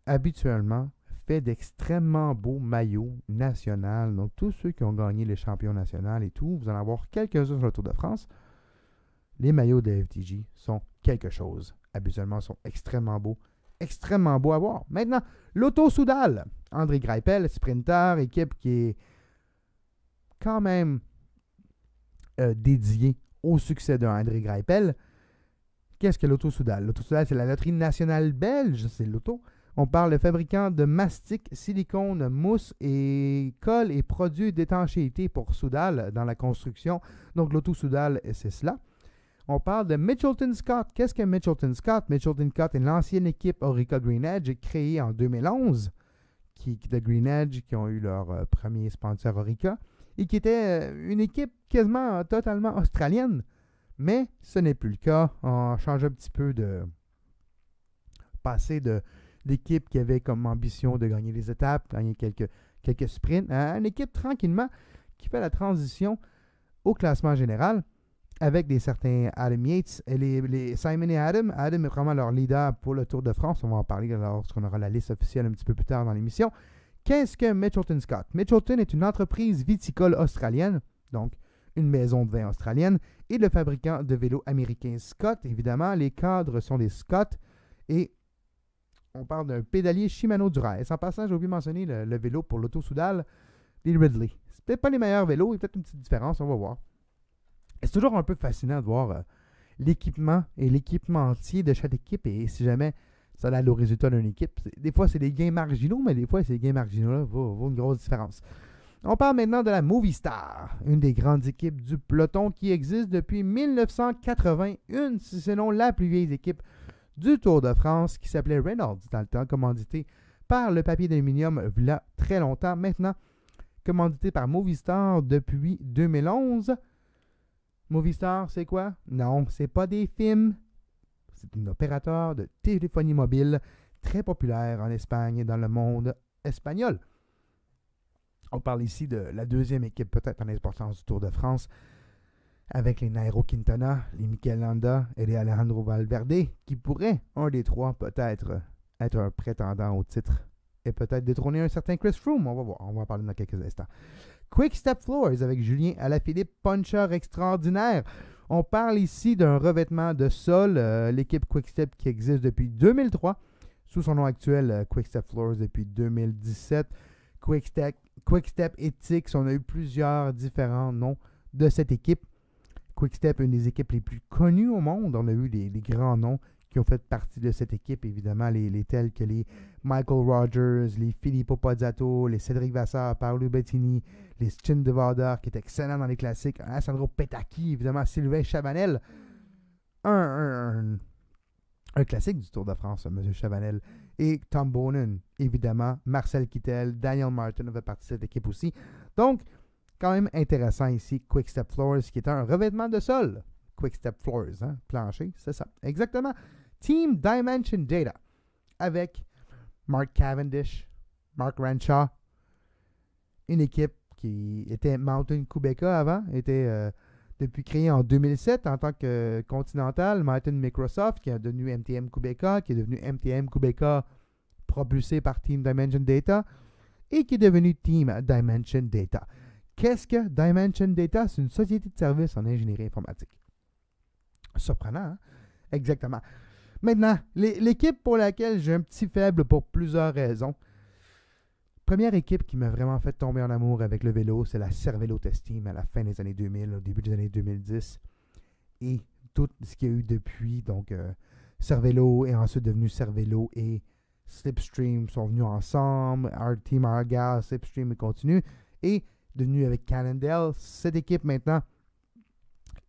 habituellement, fait d'extrêmement beaux maillots nationaux. Donc, tous ceux qui ont gagné les champions nationaux et tout, vous allez en avoir quelques-uns sur le Tour de France. Les maillots de FDJ sont quelque chose. Habituellement, sont extrêmement beaux à voir. Maintenant, l'Auto Soudal. André Greipel, sprinter, équipe qui est quand même dédiée au succès de André Greipel. Qu'est-ce que l'Auto Soudal? L'Auto Soudal, c'est la loterie nationale belge, c'est l'auto. On parle de fabricant de mastic, silicone, mousse et colle et produits d'étanchéité pour Soudal dans la construction. Donc, l'Auto Soudal, c'est cela. On parle de Mitchelton Scott. Qu'est-ce que Mitchelton Scott? Mitchelton Scott est l'ancienne équipe Orica Green Edge créée en 2011, de Green Edge, qui ont eu leur premier sponsor Orica, et qui était une équipe quasiment totalement australienne. Mais ce n'est plus le cas. On change un petit peu de passer d'équipe qui avait comme ambition de gagner les étapes, gagner quelques sprints, à une équipe tranquillement qui fait la transition au classement général avec des certains Adam Yates et les Simon et Adam. Adam est vraiment leur leader pour le Tour de France. On va en parler lorsqu'on aura la liste officielle un petit peu plus tard dans l'émission. Qu'est-ce que Mitchelton Scott? Mitchelton est une entreprise viticole australienne, donc une maison de vin australienne, et le fabricant de vélos américain Scott. Évidemment, les cadres sont des Scott et on parle d'un pédalier Shimano Dura-S. En passant, j'ai oublié de mentionner le vélo pour l'Auto Soudal des Ridley. C'est peut-être pas les meilleurs vélos, il y a peut-être une petite différence, on va voir. Et c'est toujours un peu fascinant de voir l'équipement et l'équipementier de chaque équipe et si jamais ça a au résultat d'une équipe. Des fois, c'est des gains marginaux, mais des fois, ces gains marginaux-là vaut une grosse différence. On parle maintenant de la Movistar, une des grandes équipes du peloton qui existe depuis 1981, sinon la plus vieille équipe du Tour de France qui s'appelait Reynolds dans le temps, commandité par le papier d'aluminium il y a très longtemps. Maintenant, commandité par Movistar depuis 2011. Movistar, c'est quoi? Non, c'est pas des films. C'est un opérateur de téléphonie mobile très populaire en Espagne et dans le monde espagnol. On parle ici de la deuxième équipe peut-être en importance du Tour de France avec les Nairo Quintana, les Mikel Landa et les Alejandro Valverde qui pourraient, un des trois, peut-être être un prétendant au titre et peut-être détrôner un certain Chris Froome. On va voir, on va en parler dans quelques instants. Quick Step Floors avec Julien Alaphilippe, puncher extraordinaire. On parle ici d'un revêtement de sol, l'équipe Quick Step qui existe depuis 2003, sous son nom actuel Quick Step Floors depuis 2017. Quick Step Ethics, on a eu plusieurs différents noms de cette équipe. Quick-Step, une des équipes les plus connues au monde. On a eu des grands noms qui ont fait partie de cette équipe, évidemment, les tels que les Michael Rogers, les Filippo Pozzato, les Cédric Vasseur, Paolo Bettini, les Chin Devader, qui étaient excellents dans les classiques, Alessandro Petacchi, évidemment, Sylvain Chavanel. Un classique du Tour de France, M. Chavanel. Et Tom Bonen, évidemment, Marcel Kittel, Daniel Martin fait partie de cette équipe aussi. Donc, quand même intéressant ici, Quick Step Floors, qui est un revêtement de sol. Quick Step Floors, hein, plancher, c'est ça. Exactement. Team Dimension Data, avec Mark Cavendish, Mark Renshaw, une équipe qui était Mountain Quebeca avant, était depuis créée en 2007 en tant que Continental, Mountain Microsoft, qui est devenu MTM Quebeca, qui est devenu MTM Quebeca propulsé par Team Dimension Data, et qui est devenu Team Dimension Data. Qu'est-ce que Dimension Data? C'est une société de services en ingénierie informatique. Surprenant, hein? Exactement. Maintenant, l'équipe pour laquelle j'ai un petit faible pour plusieurs raisons. Première équipe qui m'a vraiment fait tomber en amour avec le vélo, c'est la Cervélo Test Team à la fin des années 2000, au début des années 2010. Et tout ce qu'il y a eu depuis, donc Cervélo est ensuite devenu Cervélo et Slipstream sont venus ensemble. Team Argyle, Slipstream et continue. Et devenu avec Cannondale, cette équipe maintenant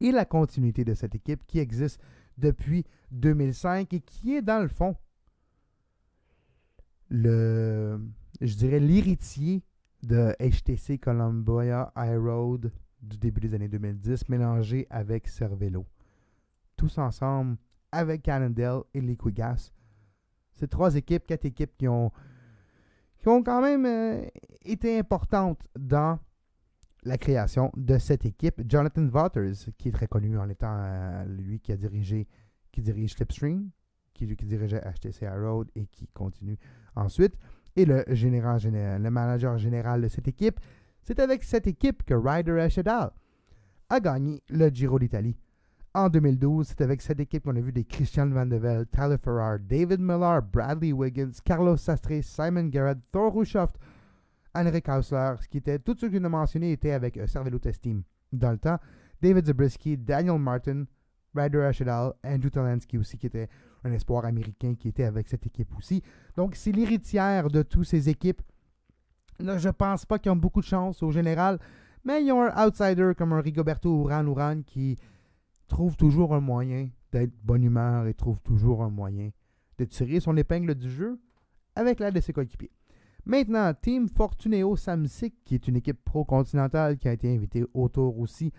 est la continuité de cette équipe qui existe depuis 2005 et qui est dans le fond je dirais l'héritier de HTC Columbia iRoad du début des années 2010 mélangé avec Cervélo. Tous ensemble avec Cannondale et Liquigas. C'est 3 équipes, 4 équipes qui ont quand même été importantes dans la création de cette équipe. Jonathan Vaughters, qui est très connu en étant lui qui dirige Slipstream, qui dirigeait HTC iRoad et qui continue ensuite. Et le manager général de cette équipe. C'est avec cette équipe que Ryder Hesjedal a gagné le Giro d'Italie. En 2012, c'est avec cette équipe qu'on a vu des Christian Van de Velde, Tyler Farrar, David Millar, Bradley Wiggins, Carlos Sastre, Simon Garrett, Thor Hushovd, Henrik Hausler, tous ceux que j'ai mentionnés étaient avec Cervélo Test Team dans le temps. David Zabriskie, Daniel Martin, Ryder Hesjedal, Andrew Talansky aussi, qui était un espoir américain qui était avec cette équipe aussi. Donc, c'est l'héritière de toutes ces équipes. Là, je pense pas qu'ils ont beaucoup de chance au général, mais ils ont un outsider comme un Rigoberto Urán qui trouve toujours un moyen d'être bonne humeur et trouve toujours un moyen de tirer son épingle du jeu avec l'aide de ses coéquipiers. Maintenant, Team Fortuneo Samsic, qui est une équipe pro-continentale qui a été invitée au Tour aussi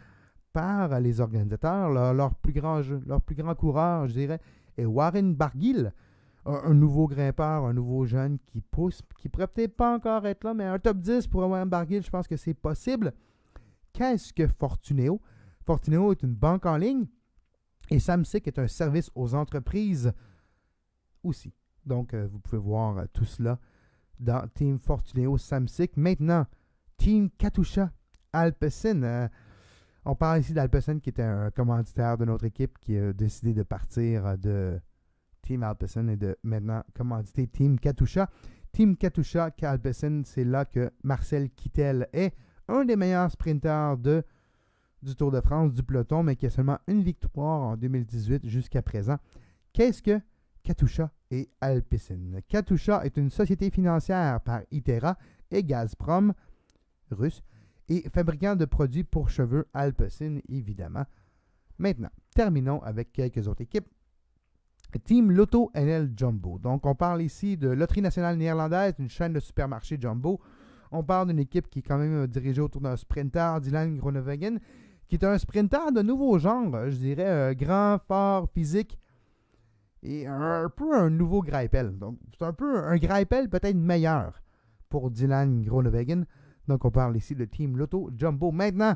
par les organisateurs. Leur plus grand coureur, je dirais, est Warren Barguil, un nouveau grimpeur, un nouveau jeune qui pousse, qui pourrait peut-être pas encore être là, mais un top 10 pour Warren Barguil, je pense que c'est possible. Qu'est-ce que Fortuneo? Fortuneo est une banque en ligne et Samsic est un service aux entreprises aussi. Donc, vous pouvez voir tout cela dans Team Fortuneo Samsic. Maintenant, Team Katusha Alpecin. On parle ici d'Alpecin qui était un commanditaire de notre équipe qui a décidé de partir de Team Alpecin et de maintenant commanditer Team Katusha. Team Katusha Alpecin, c'est là que Marcel Kittel est un des meilleurs sprinteurs du Tour de France, du peloton, mais qui a seulement une victoire en 2018 jusqu'à présent. Qu'est-ce que Katusha et Alpecin? Katusha est une société financière par Itera et Gazprom, russe, et fabricant de produits pour cheveux Alpecin, évidemment. Maintenant, terminons avec quelques autres équipes. Team Lotto NL Jumbo. Donc, on parle ici de Loterie nationale néerlandaise, une chaîne de supermarchés Jumbo. On parle d'une équipe qui est quand même dirigée autour d'un sprinter, Dylan Groenewegen, qui est un sprinter de nouveau genre, je dirais, grand, fort, physique, et un peu un nouveau Greipel. Donc, c'est un peu un Greipel peut-être meilleur pour Dylan Groenewegen. Donc, on parle ici de Team Lotto Jumbo. Maintenant,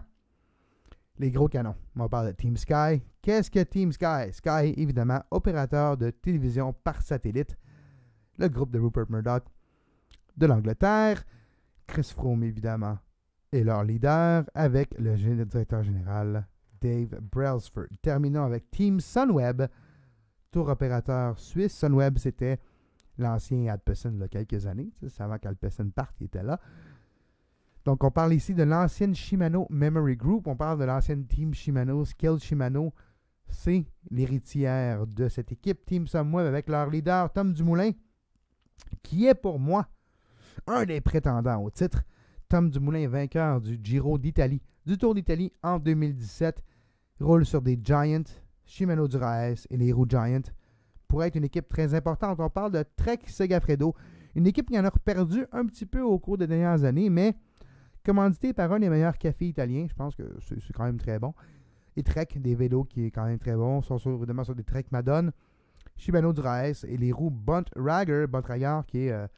les gros canons. On parle de Team Sky. Qu'est-ce que Team Sky? Sky, évidemment, opérateur de télévision par satellite. Le groupe de Rupert Murdoch de l'Angleterre. Chris Froome, évidemment, est leur leader avec le directeur général Dave Brailsford. Terminons avec Team Sunweb, tour opérateur suisse. Sunweb, c'était l'ancien Alpecin il y a quelques années. C'est avant qu'Alpecin parte, il était là. Donc, on parle ici de l'ancienne Shimano Memory Group. On parle de l'ancienne Team Shimano. Skell Shimano, c'est l'héritière de cette équipe. Team Sunweb avec leur leader Tom Dumoulin, qui est pour moi un des prétendants au titre. Tom Dumoulin, vainqueur du Giro d'Italie, du Tour d'Italie en 2017, roule sur des Giants, Shimano Dura-Ace et les roues Giant, pour être une équipe très importante. On parle de Trek Segafredo, une équipe qui en a perdu un petit peu au cours des dernières années, mais commandité par un des meilleurs cafés italiens. Je pense que c'est quand même très bon. Et Trek, des vélos qui est quand même très bon, sont évidemment sur des Trek Madone, Shimano Dura-Ace et les roues Bontrager qui est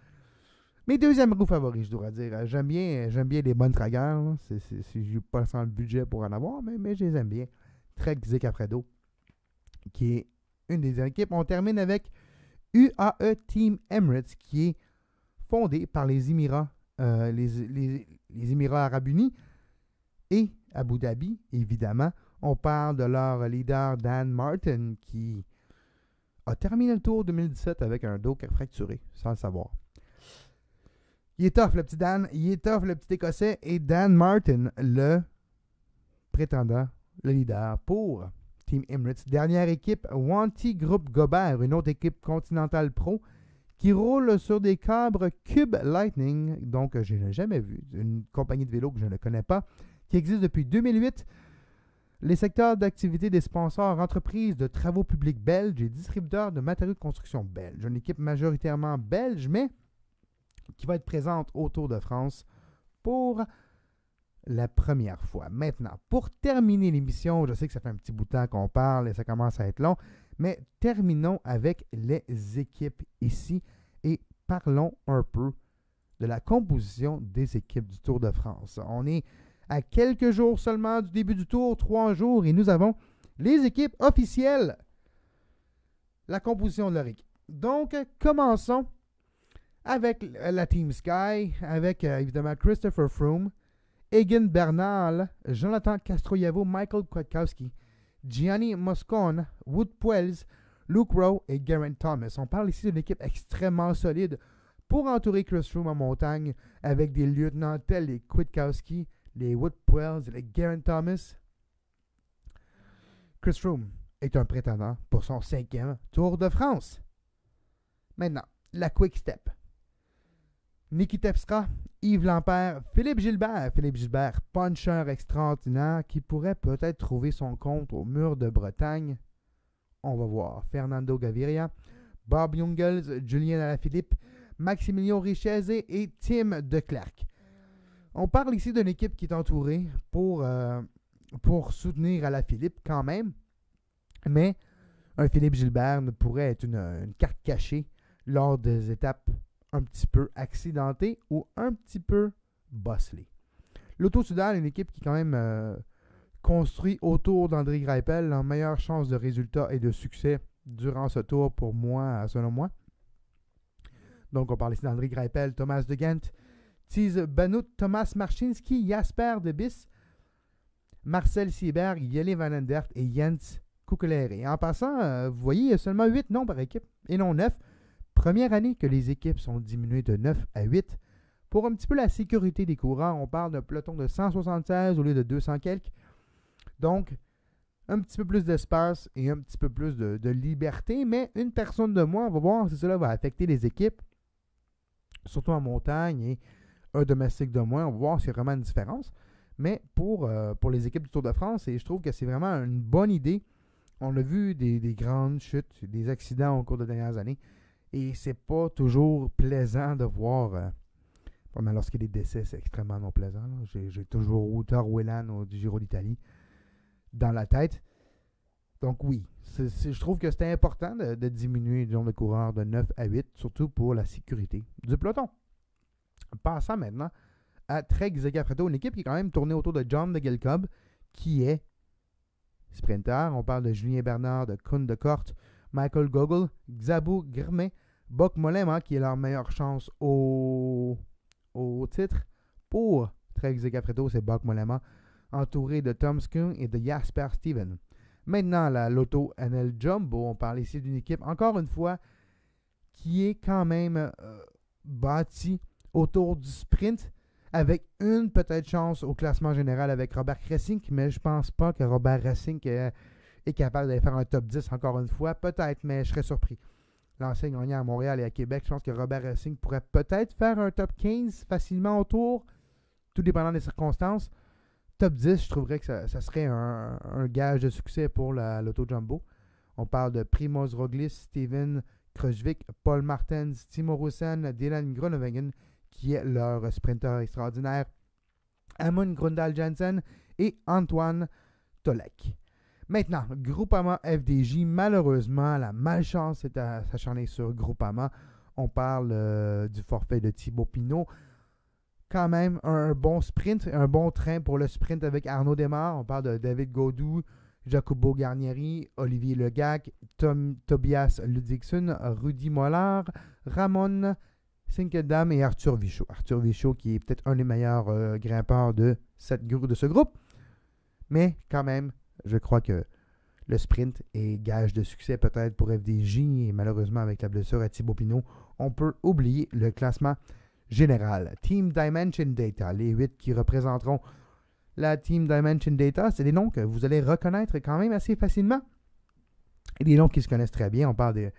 mes deuxièmes roues favoris, je dois dire. J'aime bien les Bontrager. Je n'ai pas sans le budget pour en avoir, mais je les aime bien. Trek Segafredo, qui est une des équipes. On termine avec UAE Team Emirates, qui est fondée par les Émirats, les Émirats Arabes Unis et Abu Dhabi, évidemment. On parle de leur leader Dan Martin, qui a terminé le Tour 2017 avec un dos fracturé, sans le savoir. Il est tough, le petit Dan. Il est tough, le petit Écossais. Et Dan Martin, le prétendant, le leader pour Team Emirates. Dernière équipe, Wanty Group Gobert, une autre équipe continentale pro qui roule sur des câbles Cube Lightning, donc je n'ai jamais vu, une compagnie de vélo que je ne connais pas, qui existe depuis 2008. Les secteurs d'activité des sponsors, entreprises de travaux publics belges et distributeurs de matériaux de construction belges. Une équipe majoritairement belge, mais qui va être présente au Tour de France pour la première fois. Maintenant, pour terminer l'émission, je sais que ça fait un petit bout de temps qu'on parle et ça commence à être long, mais terminons avec les équipes ici et parlons un peu de la composition des équipes du Tour de France. On est à quelques jours seulement du début du Tour, 3 jours, et nous avons les équipes officielles, la composition de leur équipe. Donc, commençons avec la Team Sky, avec évidemment Christopher Froome, Egan Bernal, Jonathan Castroneves, Michael Kwiatkowski, Gianni Moscon, Wout Poels, Luke Rowe et Geraint Thomas. On parle ici d'une équipe extrêmement solide pour entourer Chris Froome en montagne avec des lieutenants tels les Kwiatkowski, les Wout Poels et les Geraint Thomas. Chris Froome est un prétendant pour son 5e Tour de France. Maintenant, la Quick Step. Niki Terpstra, Yves Lampaert, Philippe Gilbert, puncheur extraordinaire qui pourrait peut-être trouver son compte au mur de Bretagne. On va voir. Fernando Gaviria, Bob Jungels, Julien Alaphilippe, Maximilien Richeze et Tim Declercq. On parle ici d'une équipe qui est entourée pour soutenir Alaphilippe quand même, mais un Philippe Gilbert pourrait être une carte cachée lors des étapes un petit peu accidentées ou un petit peu bosselées. L'Auto-Sudal est une équipe qui est quand même construit autour d'André Greipel, la meilleure chance de résultat et de succès durant ce tour pour moi, selon moi. Donc on parle ici d'André Greipel, Thomas de Gent, Thies Benoît, Thomas Marchinski, Jasper De Bis, Marcel Sieberg, Jelle Van Endert et Jens Kukeler. Et en passant, vous voyez, il y a seulement 8 noms par équipe et non 9. Première année que les équipes sont diminuées de 9 à 8. Pour un petit peu la sécurité des coureurs, on parle d'un peloton de 176 au lieu de 200 quelques. Donc, un petit peu plus d'espace et un petit peu plus de liberté, mais une personne de moins, on va voir si cela va affecter les équipes, surtout en montagne, et un domestique de moins, on va voir s'il y a vraiment une différence. Mais pour les équipes du Tour de France, et je trouve que c'est vraiment une bonne idée. On a vu des grandes chutes, des accidents au cours des dernières années. Et c'est pas toujours plaisant de voir. Lorsqu'il y a des décès, c'est extrêmement non plaisant. J'ai toujours Wouter Whelan du Giro d'Italie dans la tête. Donc oui, je trouve que c'était important de diminuer le nombre de coureurs de 9 à 8, surtout pour la sécurité du peloton. Passons maintenant à Trek Segafredo, une équipe qui est quand même tournée autour de John de Gelcob, qui est sprinter. On parle de Julien Bernard, de Koen de Kort, Michael Gogol, Xabu Grmet, Bok Mollema, qui est leur meilleure chance au titre. Pour Trek Segafredo, c'est Bok Mollema, entouré de Tom Skun et de Jasper Steven. Maintenant, la Lotto NL Jumbo, on parle ici d'une équipe, encore une fois, qui est quand même bâtie autour du sprint, avec une peut-être chance au classement général avec Robert Racing, mais je pense pas que Robert Racing est capable d'aller faire un top 10 encore une fois. Peut-être, mais je serais surpris. L'ancien gagnant à Montréal et à Québec, je pense que Robert Racing pourrait peut-être faire un top 15 facilement autour, tout dépendant des circonstances. Top 10, je trouverais que ça serait un gage de succès pour l'Auto Jumbo. On parle de Primoz Roglic, Steven Kruijswijk, Paul Martens, Timo Rosen, Dylan Groenewegen, qui est leur sprinter extraordinaire, Amund Grøndal Jansen et Antoine Tolek. Maintenant, Groupama FDJ, malheureusement, la malchance est à s'acharner sur Groupama. On parle du forfait de Thibaut Pinot. Quand même, un bon sprint, un bon train pour le sprint avec Arnaud Démarre. On parle de David Gaudu, Jacobo Garnieri, Olivier Legac, Tobias Ludvigsen, Rudy Mollard, Ramon Sinkeldam et Arthur Vichot. Arthur Vichot qui est peut-être un des meilleurs grimpeurs de ce groupe. Mais quand même, je crois que le sprint est gage de succès peut-être pour FDJ. Et malheureusement, avec la blessure à Thibaut Pinot, on peut oublier le classement général. Team Dimension Data, les 8 qui représenteront la Team Dimension Data, c'est des noms que vous allez reconnaître quand même assez facilement. Et des noms qui se connaissent très bien. On parle de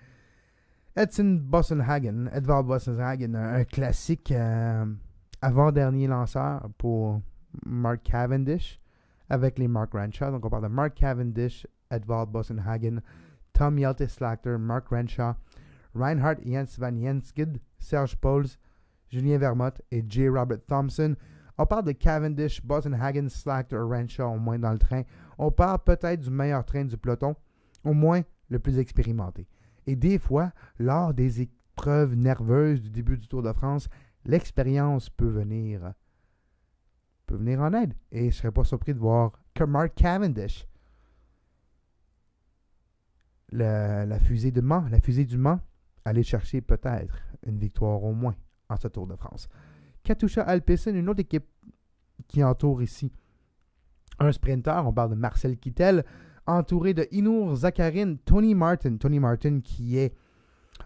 Edvald Boasson-Hagen, un classique avant-dernier lanceur pour Mark Cavendish avec les Mark Renshaw. Donc on parle de Mark Cavendish, Edvald Boasson-Hagen, Tom Jelte-Slagter, Mark Renshaw, Reinhard Jens van Jensgid, Serge Pauls, Julien Vermont et J. Robert Thompson. On parle de Cavendish, Boasson-Hagen, Slagter, Renshaw au moins dans le train. On parle peut-être du meilleur train du peloton, au moins le plus expérimenté. Et des fois, lors des épreuves nerveuses du début du Tour de France, l'expérience peut venir en aide. Et je ne serais pas surpris de voir que Mark Cavendish, la fusée du Mans, aller chercher peut-être une victoire au moins en ce Tour de France. Katusha Alpecin, une autre équipe qui entoure ici un sprinter, on parle de Marcel Kittel, entouré de Inur Zakarin, Tony Martin. Tony Martin qui est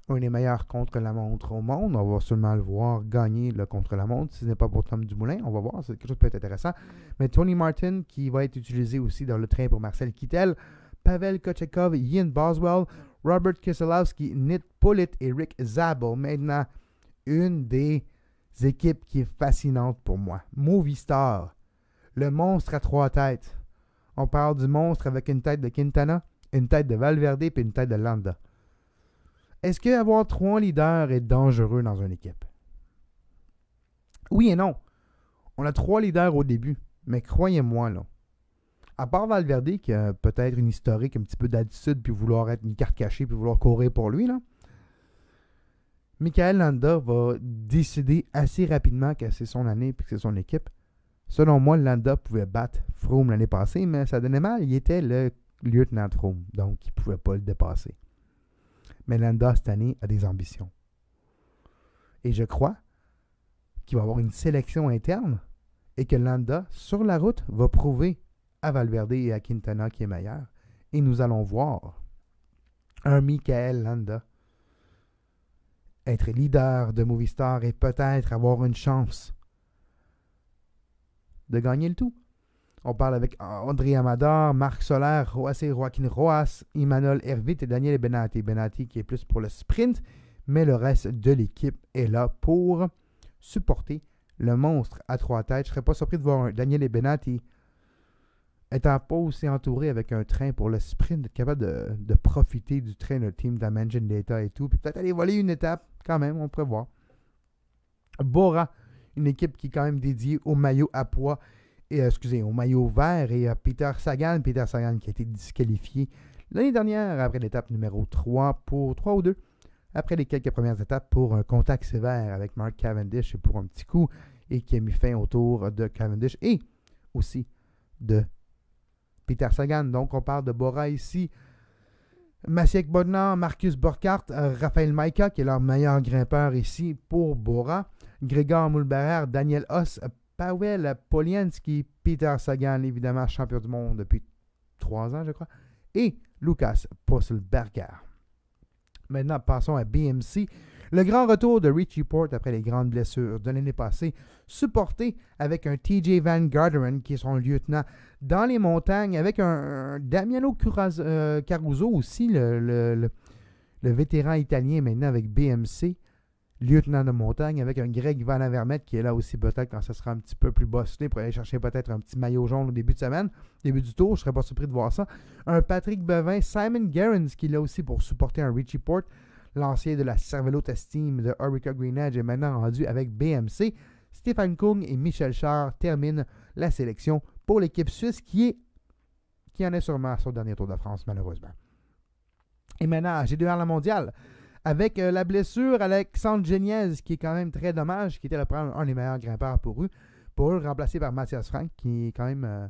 un des meilleurs contre-la-montre au monde. On va seulement le voir gagner le contre-la-montre. Si ce n'est pas pour Tom Dumoulin, on va voir. C'est quelque chose de peut-être intéressant. Mais Tony Martin qui va être utilisé aussi dans le train pour Marcel Kittel. Pavel Kochekov, Ian Boswell, Robert Keselowski, Nit Poulit et Rick Zabel. Maintenant, une des équipes qui est fascinante pour moi. Movistar, le monstre à 3 têtes. On parle du monstre avec une tête de Quintana, une tête de Valverde et une tête de Landa. Est-ce qu'avoir 3 leaders est dangereux dans une équipe? Oui et non. On a 3 leaders au début, mais croyez-moi, là, à part Valverde, qui a peut-être une historique un petit peu d'attitude, puis vouloir être une carte cachée, puis vouloir courir pour lui, là, Michael Landa va décider assez rapidement que c'est son année et que c'est son équipe. Selon moi, Landa pouvait battre Froome l'année passée, mais ça donnait mal. Il était le lieutenant de Froome, donc il ne pouvait pas le dépasser. Mais Landa, cette année, a des ambitions. Et je crois qu'il va y avoir une sélection interne et que Landa, sur la route, va prouver à Valverde et à Quintana qui est meilleur. Et nous allons voir un Michael Landa être leader de Movistar et peut-être avoir une chance de gagner le tout. On parle avec André Amador, Marc Soler, Joaquin Roas, Emmanuel Hervit et Daniel Benatti. Benatti qui est plus pour le sprint, mais le reste de l'équipe est là pour supporter le monstre à 3 têtes. Je ne serais pas surpris de voir Daniel Benatti étant pas aussi entouré avec un train pour le sprint, d'être capable de profiter du train de Team Dimension Data et tout, puis peut-être aller voler une étape quand même, on pourrait voir. Bora, une équipe qui est quand même dédiée au maillot à poids, au maillot vert, et à Peter Sagan. Peter Sagan qui a été disqualifié l'année dernière après l'étape numéro 3 ou 2, après les quelques premières étapes pour un contact sévère avec Mark Cavendish et pour un petit coup, et qui a mis fin au tour de Cavendish et aussi de Peter Sagan. Donc on parle de Bora ici. Maciek Bodnar, Marcus Burkhardt, Raphaël Maïka qui est leur meilleur grimpeur ici pour Bora. Grégor Mulbarer, Daniel Haas, Paweł Polianski, Peter Sagan, évidemment champion du monde depuis 3 ans, je crois, et Lukas Pöstlberger. Maintenant, passons à BMC. Le grand retour de Richie Porte après les grandes blessures de l'année passée, supporté avec un TJ Van Garderen qui est son lieutenant dans les montagnes, avec un Damiano Caruso aussi, le vétéran italien maintenant avec BMC, lieutenant de montagne, avec un Greg Van Avermaet qui est là aussi peut-être quand ça sera un petit peu plus bosselé pour aller chercher peut-être un petit maillot jaune au début de semaine, début du tour, je ne serais pas surpris de voir ça. Un Patrick Bevin, Simon Gerrans qui est là aussi pour supporter un Richie Porte, l'ancien de la Cervélo Team de Orica Green Edge est maintenant rendu avec BMC. Stéphane Kung et Michel Char terminent la sélection pour l'équipe suisse qui en est sûrement à son dernier Tour de France malheureusement. Et maintenant, à G2R la mondiale, avec la blessure Alexandre Geniez, qui est quand même très dommage, qui était un des meilleurs grimpeurs pour eux, remplacé par Mathias Frank, qui est quand même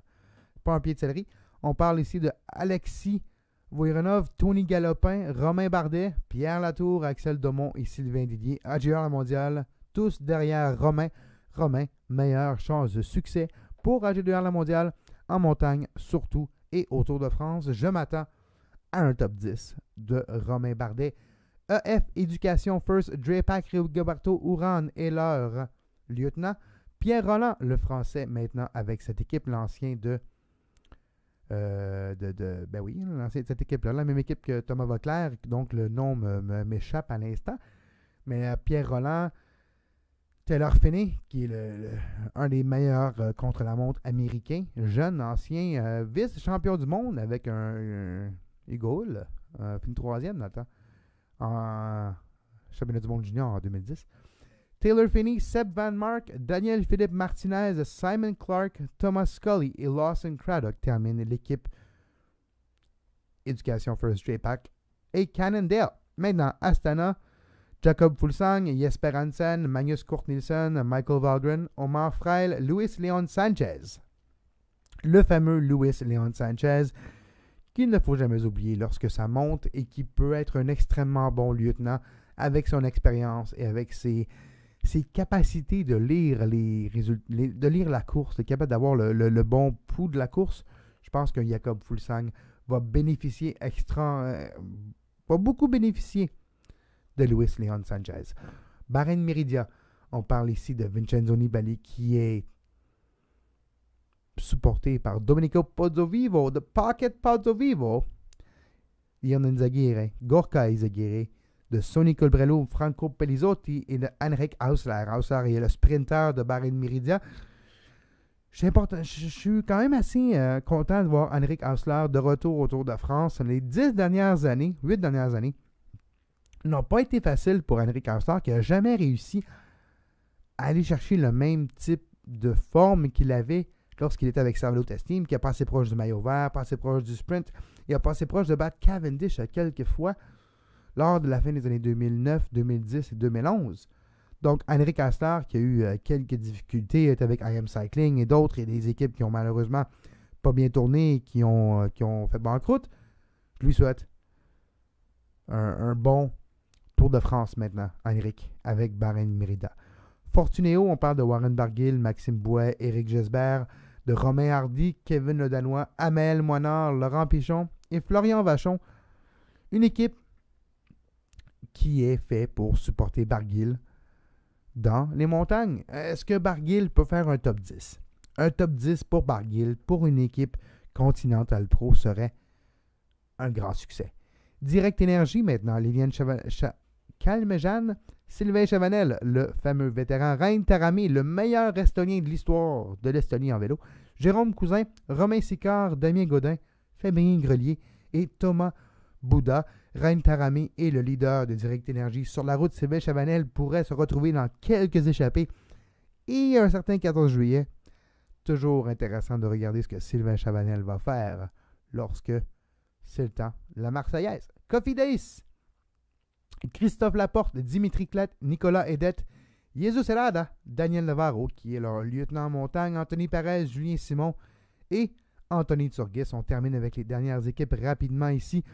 pas un pied de céleri. On parle ici de Alexis Voironov, Tony Galopin, Romain Bardet, Pierre Latour, Axel Daumont et Sylvain Didier. À GR la mondiale, tous derrière Romain. Romain, meilleure chance de succès pour AG2R la mondiale, en montagne surtout, et au Tour de France. Je m'attends à un top 10 de Romain Bardet. EF Éducation First, Drapac Rigoberto Urán est leur lieutenant. Pierre Rolland, le français maintenant avec cette équipe, l'ancien ben oui, l'ancien de cette équipe-là, la même équipe que Thomas Vauclair, donc le nom m'échappe à l'instant. Mais Pierre Rolland, Taylor Finney, qui est un des meilleurs contre-la-montre américains, jeune, ancien, vice-champion du monde avec un Eagle, fini troisième dans le temps, en championnat du monde junior en 2010. Taylor Finney, Seb Van Mark, Daniel Philippe Martinez, Simon Clark, Thomas Scully et Lawson Craddock terminent l'équipe Éducation First Drapac et Cannondale. Maintenant, Astana, Jacob Fulsang, Jesper Hansen, Magnus Kurt Nielsen, Michael Valgren, Omar Freil, Luis Leon Sanchez. Le fameux Luis Leon Sanchez, qu'il ne faut jamais oublier lorsque ça monte et qui peut être un extrêmement bon lieutenant avec son expérience et avec ses capacités de lire de lire la course, capable d'avoir le bon pouls de la course. Je pense que Jacob Fulsang va beaucoup bénéficier de Luis Leon Sanchez. Bahreïn Meridia, on parle ici de Vincenzo Nibali qui est supporté par Domenico Pozzovivo, de Pocket Pozzovivo, Ian Zaguirre, Gorka Izaguirre, de Sonny Colbrello, Franco Pellizotti et de Henrik Hausler. Hausler est le sprinter de Bahreïn Meridia. Je suis quand même assez content de voir Henrik Hausler de retour au Tour de France. Les 8 dernières années, n'ont pas été faciles pour Henrik Hausler, qui n'a jamais réussi à aller chercher le même type de forme qu'il avait lorsqu'il était avec Cervélo Team, qui a passé proche du maillot vert, passé proche du sprint, il a passé proche de battre Cavendish à quelques fois lors de la fin des années 2009, 2010 et 2011. Donc, Henrik Hausler, qui a eu quelques difficultés, est avec IM Cycling et d'autres, et des équipes qui ont malheureusement pas bien tourné et qui ont fait banqueroute, je lui souhaite un bon Tour de France maintenant, Henrik, avec Bahreïn Merida. Fortunéo, on parle de Warren Barguil, Maxime Bouet, Éric Gesbert, de Romain Hardy, Kevin Le Danois, Amel Moinard, Laurent Pichon et Florian Vachon. Une équipe qui est faite pour supporter Barguil dans les montagnes. Est-ce que Barguil peut faire un top 10? Un top 10 pour Barguil, pour une équipe Continental Pro, serait un grand succès. Direct Énergie maintenant, Liliane Calmejane, Sylvain Chavanel, le fameux vétéran, Reine Taramé, le meilleur Estonien de l'histoire de l'Estonie en vélo, Jérôme Cousin, Romain Sicard, Damien Gaudin, Fabien Grelier et Thomas Bouddha. Reine Taramé est le leader de Direct Énergie. Sur la route, Sylvain Chavanel pourrait se retrouver dans quelques échappées. Et un certain 14 juillet, toujours intéressant de regarder ce que Sylvain Chavanel va faire lorsque c'est le temps. La Marseillaise, Coffee Days, Christophe Laporte, Dimitri Clet, Nicolas Edette, Jesus Herrada, Daniel Navarro, qui est leur lieutenant en montagne, Anthony Perez, Julien Simon et Anthony Turgis. On termine avec les dernières équipes rapidement ici.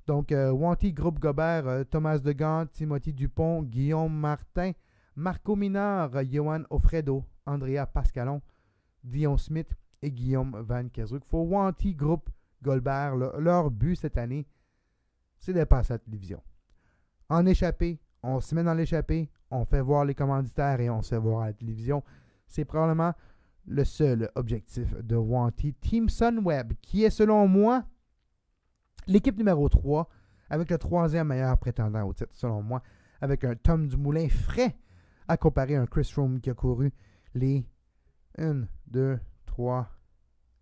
Donc, Wanty, Groupe Gobert, Thomas Degan, Timothy Dupont, Guillaume Martin, Marco Minard, Johan Offredo, Andrea Pascalon, Dion Smith et Guillaume Van Keswick. Pour Wanty, Groupe Gobert, leur but cette année, c'est de passer à la télévision. En échappée, on se met dans l'échappée, on fait voir les commanditaires et on se fait voir à la télévision. C'est probablement le seul objectif de Wanty. Team Sunweb, qui est selon moi l'équipe numéro 3, avec le troisième meilleur prétendant au titre, selon moi, avec un Tom Dumoulin frais à comparer à un Chris Froome qui a couru les 1, 2, 3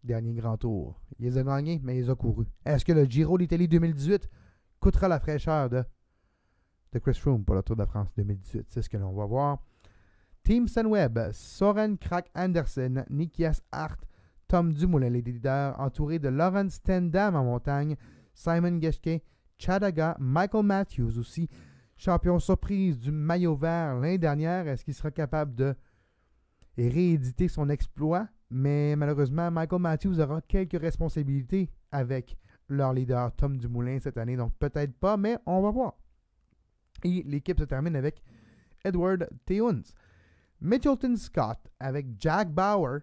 derniers grands tours. Il les a gagnés, mais il les a courus. Est-ce que le Giro d'Italie 2018 coûtera la fraîcheur de Chris Froome pour le Tour de France 2018? C'est ce que l'on va voir. Team Sunweb, Soren Kragh Andersen, Nikias Hart, Tom Dumoulin, les leaders, entourés de Laurens Stendam en montagne, Simon Geschke, Chadaga, Michael Matthews aussi, champion surprise du maillot vert l'année dernière. Est-ce qu'il sera capable de rééditer son exploit? Mais malheureusement, Michael Matthews aura quelques responsabilités avec leur leader Tom Dumoulin cette année, donc peut-être pas, mais on va voir. Et l'équipe se termine avec Edward Theuns, Mitchelton Scott avec Jack Bauer,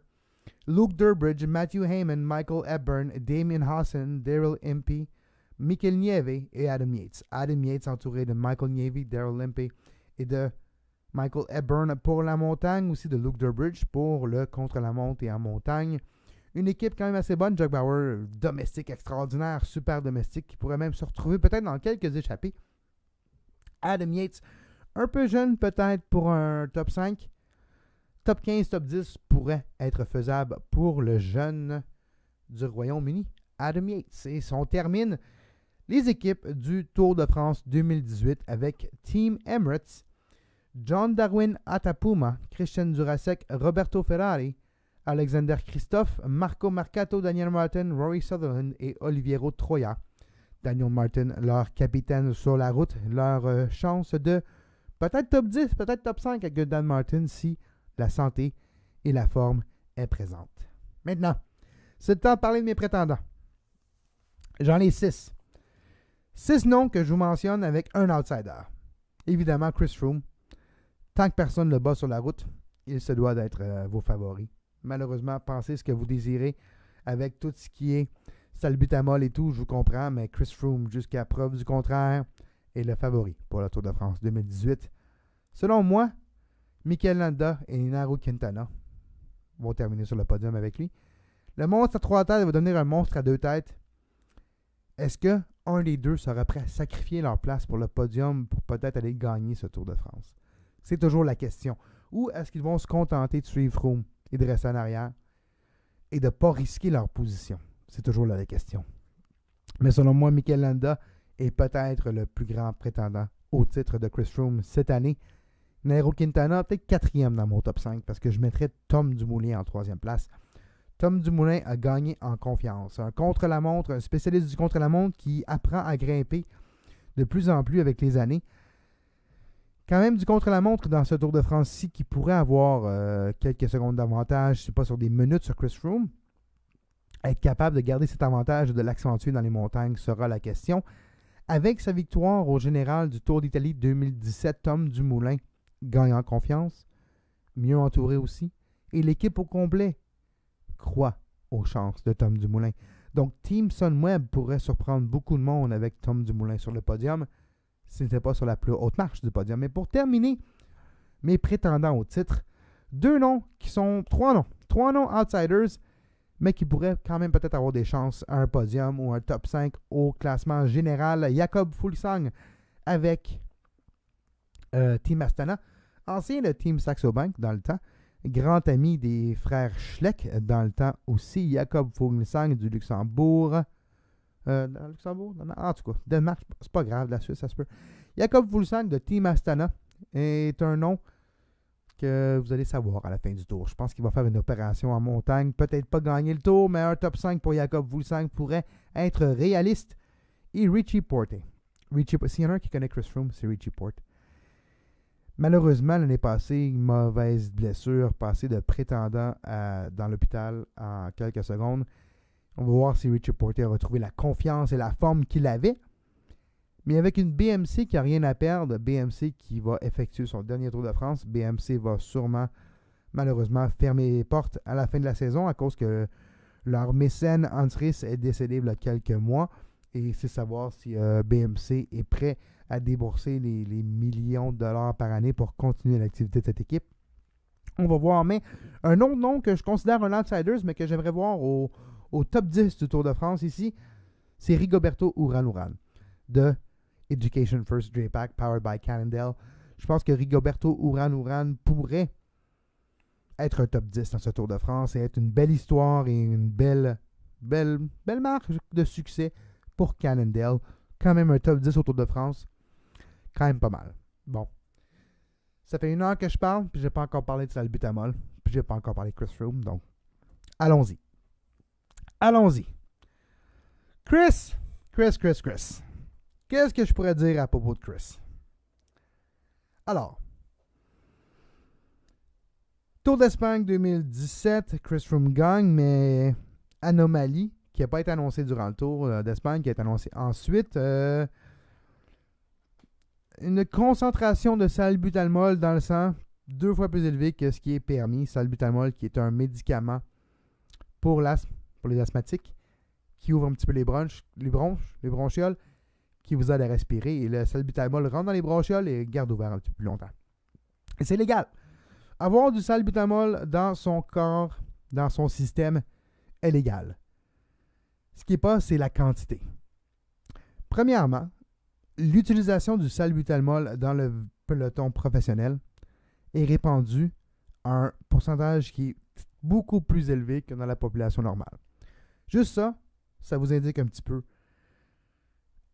Luke Durbridge, Matthew Heyman, Michael Hepburn, Damien Hawson, Daryl Impey, Mikel Nieve et Adam Yates. Adam Yates entouré de Michael Nieve, Daryl Impey et de Michael Hepburn pour la montagne, aussi de Luke Durbridge pour le contre-la-montre et en montagne. Une équipe quand même assez bonne. Jack Bauer, domestique extraordinaire, super domestique, qui pourrait même se retrouver peut-être dans quelques échappées. Adam Yates, un peu jeune peut-être pour un top 5. Top 15, top 10 pourrait être faisable pour le jeune du Royaume-Uni, Adam Yates. Et on termine les équipes du Tour de France 2018 avec Team Emirates, John Darwin Atapuma, Christian Durasek, Roberto Ferrari, Alexander Christophe, Marco Marcato, Daniel Martin, Rory Sutherland et Oliviero Troya. Daniel Martin, leur capitaine sur la route, leur chance de peut-être top 10, peut-être top 5 avec Dan Martin si la santé et la forme est présente. Maintenant, c'est le temps de parler de mes prétendants. J'en ai 6. 6 noms que je vous mentionne avec un outsider. Évidemment, Chris Froome. Tant que personne ne le bat sur la route, il se doit d'être vos favoris. Malheureusement, pensez ce que vous désirez avec tout ce qui est salbutamol et tout, je vous comprends, mais Chris Froome, jusqu'à preuve du contraire, est le favori pour le Tour de France 2018. Selon moi, Mikel Landa et Nairo Quintana vont terminer sur le podium avec lui. Le monstre à 3 têtes va devenir un monstre à 2 têtes. Est-ce qu'un des deux sera prêt à sacrifier leur place pour le podium pour peut-être aller gagner ce Tour de France? C'est toujours la question. Ou est-ce qu'ils vont se contenter de suivre Froome et de rester en arrière et de ne pas risquer leur position? C'est toujours là la question. Mais selon moi, Mikel Landa est peut-être le plus grand prétendant au titre de Chris Froome cette année. Nairo Quintana, peut-être 4e dans mon top 5 parce que je mettrais Tom Dumoulin en 3e place. Tom Dumoulin a gagné en confiance. Un contre-la-montre, un spécialiste du contre-la-montre qui apprend à grimper de plus en plus avec les années. Quand même du contre-la-montre dans ce Tour de France-ci qui pourrait avoir quelques secondes d'avantage, je ne sais pas, sur des minutes sur Chris Froome. Être capable de garder cet avantage et de l'accentuer dans les montagnes sera la question. Avec sa victoire au général du Tour d'Italie 2017, Tom Dumoulin gagne en confiance, mieux entouré aussi, et l'équipe au complet croit aux chances de Tom Dumoulin. Donc, Team Sunweb pourrait surprendre beaucoup de monde avec Tom Dumoulin sur le podium. Ce n'était pas sur la plus haute marche du podium. Mais pour terminer, mes prétendants au titre, 2 noms qui sont 3 noms. 3 noms outsiders, mais qui pourraient quand même peut-être avoir des chances à un podium ou un top 5 au classement général. Jakob Fuglsang avec Team Astana, ancien de Team Saxo Bank dans le temps, grand ami des frères Schleck dans le temps aussi, Jakob Fuglsang du Luxembourg. Dans le Luxembourg? En tout cas, Danemark, c'est pas grave, la Suisse, ça se peut. Jakob Fuglsang de Team Astana est un nom que vous allez savoir à la fin du tour. Je pense qu'il va faire une opération en montagne, peut-être pas gagner le tour, mais un top 5 pour Jakob Fuglsang pourrait être réaliste. Et Richie Porte. S'il y en a un qui connaît Chris Froome, c'est Richie Porte. Malheureusement, l'année passée, une mauvaise blessure, passé de prétendant dans l'hôpital en quelques secondes. On va voir si Richie Porte a retrouvé la confiance et la forme qu'il avait. Mais avec une BMC qui n'a rien à perdre, BMC qui va effectuer son dernier Tour de France, BMC va sûrement, malheureusement, fermer les portes à la fin de la saison à cause que leur mécène Hans Ries est décédé il y a quelques mois. Et c'est savoir si BMC est prêt à débourser les millions de dollars par année pour continuer l'activité de cette équipe. On va voir. Mais un autre nom que je considère un outsider, mais que j'aimerais voir au top 10 du Tour de France ici, c'est Rigoberto Urán de Education First J-Pack, powered by Cannondale. Je pense que Rigoberto Urán pourrait être un top 10 dans ce Tour de France et être une belle histoire et une belle marque de succès pour Cannondale. Quand même un top 10 au Tour de France. Quand même pas mal. Bon. Ça fait 1 heure que je parle, puis j'ai pas encore parlé de salbutamol, puis j'ai pas encore parlé de Chris Froome, donc allons-y. Allons-y. Chris. Qu'est-ce que je pourrais dire à propos de Chris? Alors, Tour d'Espagne 2017, Chris Froome gagne, mais anomalie qui n'a pas été annoncée durant le Tour d'Espagne, qui a été annoncée ensuite. Une concentration de salbutamol dans le sang 2 fois plus élevée que ce qui est permis. Salbutamol qui est un médicament pour l'asthme, pour les asthmatiques, qui ouvre un petit peu les bronchioles, qui vous aide à respirer. Et le salbutamol rentre dans les bronchioles et garde ouvert un petit peu plus longtemps. Et c'est légal. Avoir du salbutamol dans son corps, dans son système, est légal. Ce qui n'est pas, c'est la quantité. Premièrement, l'utilisation du salbutamol dans le peloton professionnel est répandue à un pourcentage qui est beaucoup plus élevé que dans la population normale. Juste ça, ça vous indique un petit peu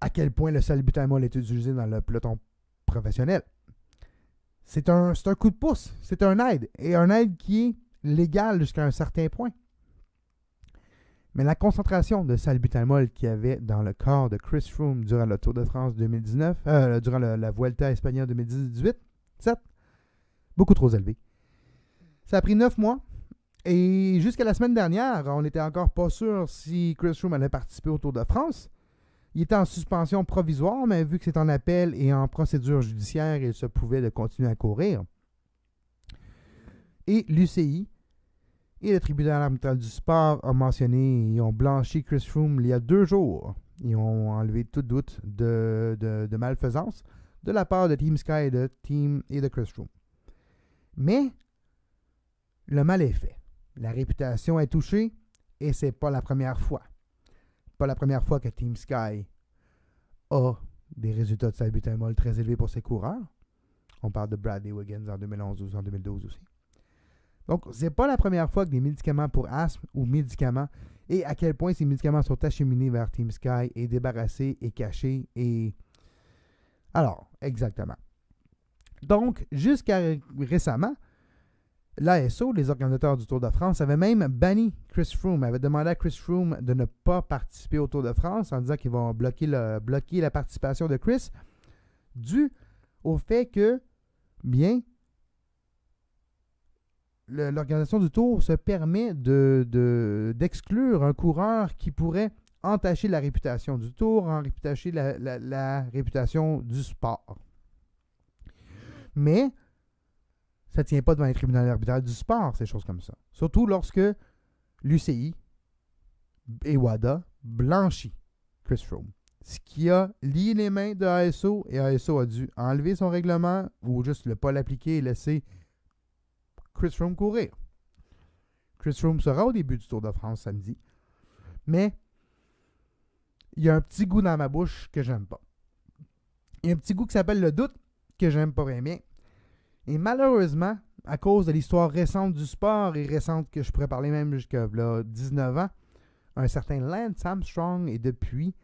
à quel point le salbutamol est utilisé dans le peloton professionnel. C'est un coup de pouce, c'est un aide, et un aide qui est légal jusqu'à un certain point. Mais la concentration de salbutamol qu'il y avait dans le corps de Chris Froome durant le Tour de France 2019, durant la Vuelta Espagnole 2018, beaucoup trop élevé. Ça a pris 9 mois. Et jusqu'à la semaine dernière, on n'était encore pas sûr si Chris Froome allait participer au Tour de France. Il était en suspension provisoire, mais vu que c'est en appel et en procédure judiciaire, il se pouvait de continuer à courir. Et l'UCI et le tribunal arbitral du sport ont mentionné, ils ont blanchi Chris Froome il y a 2 jours. Ils ont enlevé tout doute de malfaisance de la part de Team Sky et de Chris Froome. Mais le mal est fait. La réputation est touchée et c'est pas la première fois. Pas la première fois que Team Sky a des résultats de salbutamol très élevés pour ses coureurs. On parle de Bradley Wiggins en 2011 ou en 2012 aussi. Donc, c'est pas la première fois que des médicaments pour asthme ou médicaments, et à quel point ces médicaments sont acheminés vers Team Sky et débarrassés et cachés et... Alors, exactement. Donc, jusqu'à récemment, l'ASO, les organisateurs du Tour de France, avaient même banni Chris Froome, avaient demandé à Chris Froome de ne pas participer au Tour de France en disant qu'ils vont bloquer la participation de Chris dû au fait que, bien, l'organisation du Tour se permet d'exclure un coureur qui pourrait entacher la réputation du Tour, entacher la réputation du sport. Mais ça ne tient pas devant les tribunaux arbitraux du sport, ces choses comme ça. Surtout lorsque l'UCI et WADA blanchit Chris Froome. Ce qui a lié les mains de ASO, et ASO a dû enlever son règlement ou juste ne pas l'appliquer et laisser Chris Froome courir. Chris Froome sera au début du Tour de France samedi. Mais il y a un petit goût dans ma bouche que j'aime pas. Il y a un petit goût qui s'appelle le doute que j'aime pas bien. Et malheureusement, à cause de l'histoire récente du sport et récente que je pourrais parler même jusqu'à 19 ans, un certain Lance Armstrong et depuis,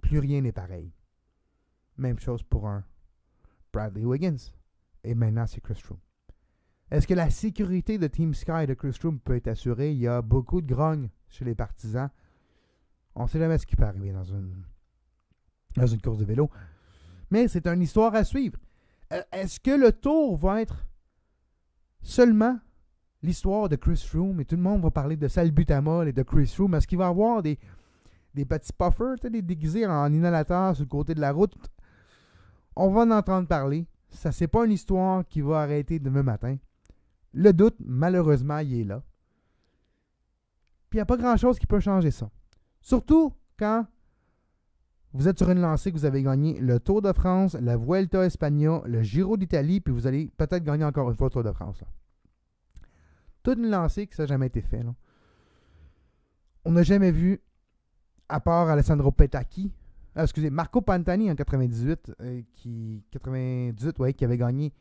plus rien n'est pareil. Même chose pour un Bradley Wiggins. Et maintenant, c'est Chris Froome. Est-ce que la sécurité de Team Sky et de Chris Froome peut être assurée? Il y a beaucoup de grogne chez les partisans. On ne sait jamais ce qui peut arriver dans une course de vélo. Mais c'est une histoire à suivre. Est-ce que le Tour va être seulement l'histoire de Chris Froome et tout le monde va parler de salbutamol et de Chris Froome? Est-ce qu'il va y avoir des petits puffers, des déguisés en inhalateur sur le côté de la route? On va en entendre parler. Ça, c'est pas une histoire qui va arrêter demain matin. Le doute, malheureusement, il est là. Puis il n'y a pas grand-chose qui peut changer ça. Surtout quand vous êtes sur une lancée que vous avez gagné le Tour de France, la Vuelta Española, le Giro d'Italie, puis vous allez peut-être gagner encore une fois le Tour de France. Là. Toute une lancée que ça n'a jamais été fait. Là. On n'a jamais vu, à part Alessandro Petacchi, Marco Pantani en 98, qui avait gagné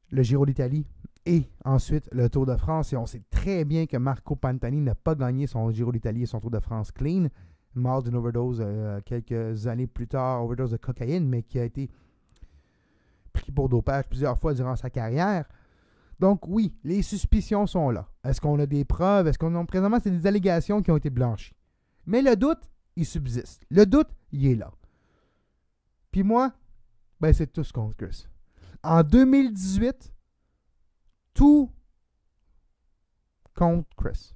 le Giro d'Italie et ensuite le Tour de France. Et on sait très bien que Marco Pantani n'a pas gagné son Giro d'Italie et son Tour de France clean. Mort d'une overdose quelques années plus tard, overdose de cocaïne, mais qui a été pris pour dopage plusieurs fois durant sa carrière. Donc oui, les suspicions sont là. Est-ce qu'on a des preuves? Présentement, c'est des allégations qui ont été blanchies. Mais le doute, il subsiste. Le doute, il est là. Puis moi, c'est tout ce contre Chris. En 2018, tout contre Chris.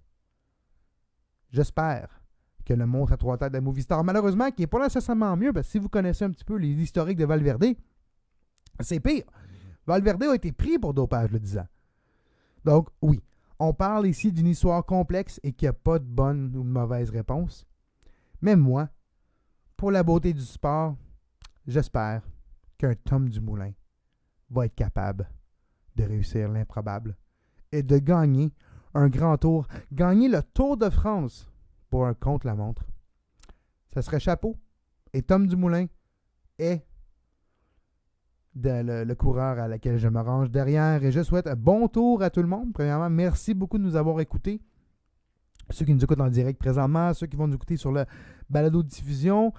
J'espère que le monstre à 3 têtes de Movistar, malheureusement, qui n'est pas nécessairement mieux, parce que si vous connaissez un petit peu l'historique de Valverde, c'est pire. Valverde a été pris pour dopage le 10 ans. Donc, oui, on parle ici d'une histoire complexe et qu'il n'y a pas de bonne ou de mauvaise réponse. Mais moi, pour la beauté du sport, j'espère qu'un Tom Dumoulin va être capable de réussir l'improbable et de gagner un grand tour, gagner le Tour de France pour un contre-la-montre. Ça serait chapeau. Et Tom Dumoulin est le coureur à laquelle je me range derrière. Et je souhaite un bon tour à tout le monde. Premièrement, merci beaucoup de nous avoir écoutés. Ceux qui nous écoutent en direct présentement, ceux qui vont nous écouter sur le balado-diffusion,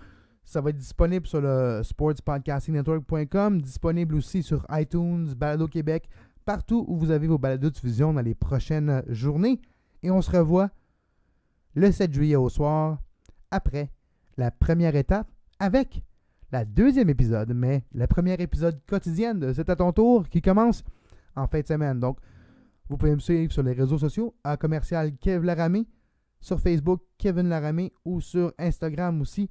ça va être disponible sur le sportspodcastingnetwork.com, disponible aussi sur iTunes, Balado Québec, partout où vous avez vos balados-diffusion dans les prochaines journées. Et on se revoit le 7 juillet au soir, après la première étape, avec la deuxième épisode, mais la première épisode quotidienne de C'est à ton tour qui commence en fin de semaine. Donc, vous pouvez me suivre sur les réseaux sociaux à commercial Kev Laramé, sur Facebook Kevin Laramé ou sur Instagram aussi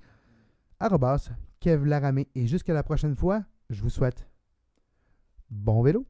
@Kev Laramé. Et jusqu'à la prochaine fois, je vous souhaite bon vélo.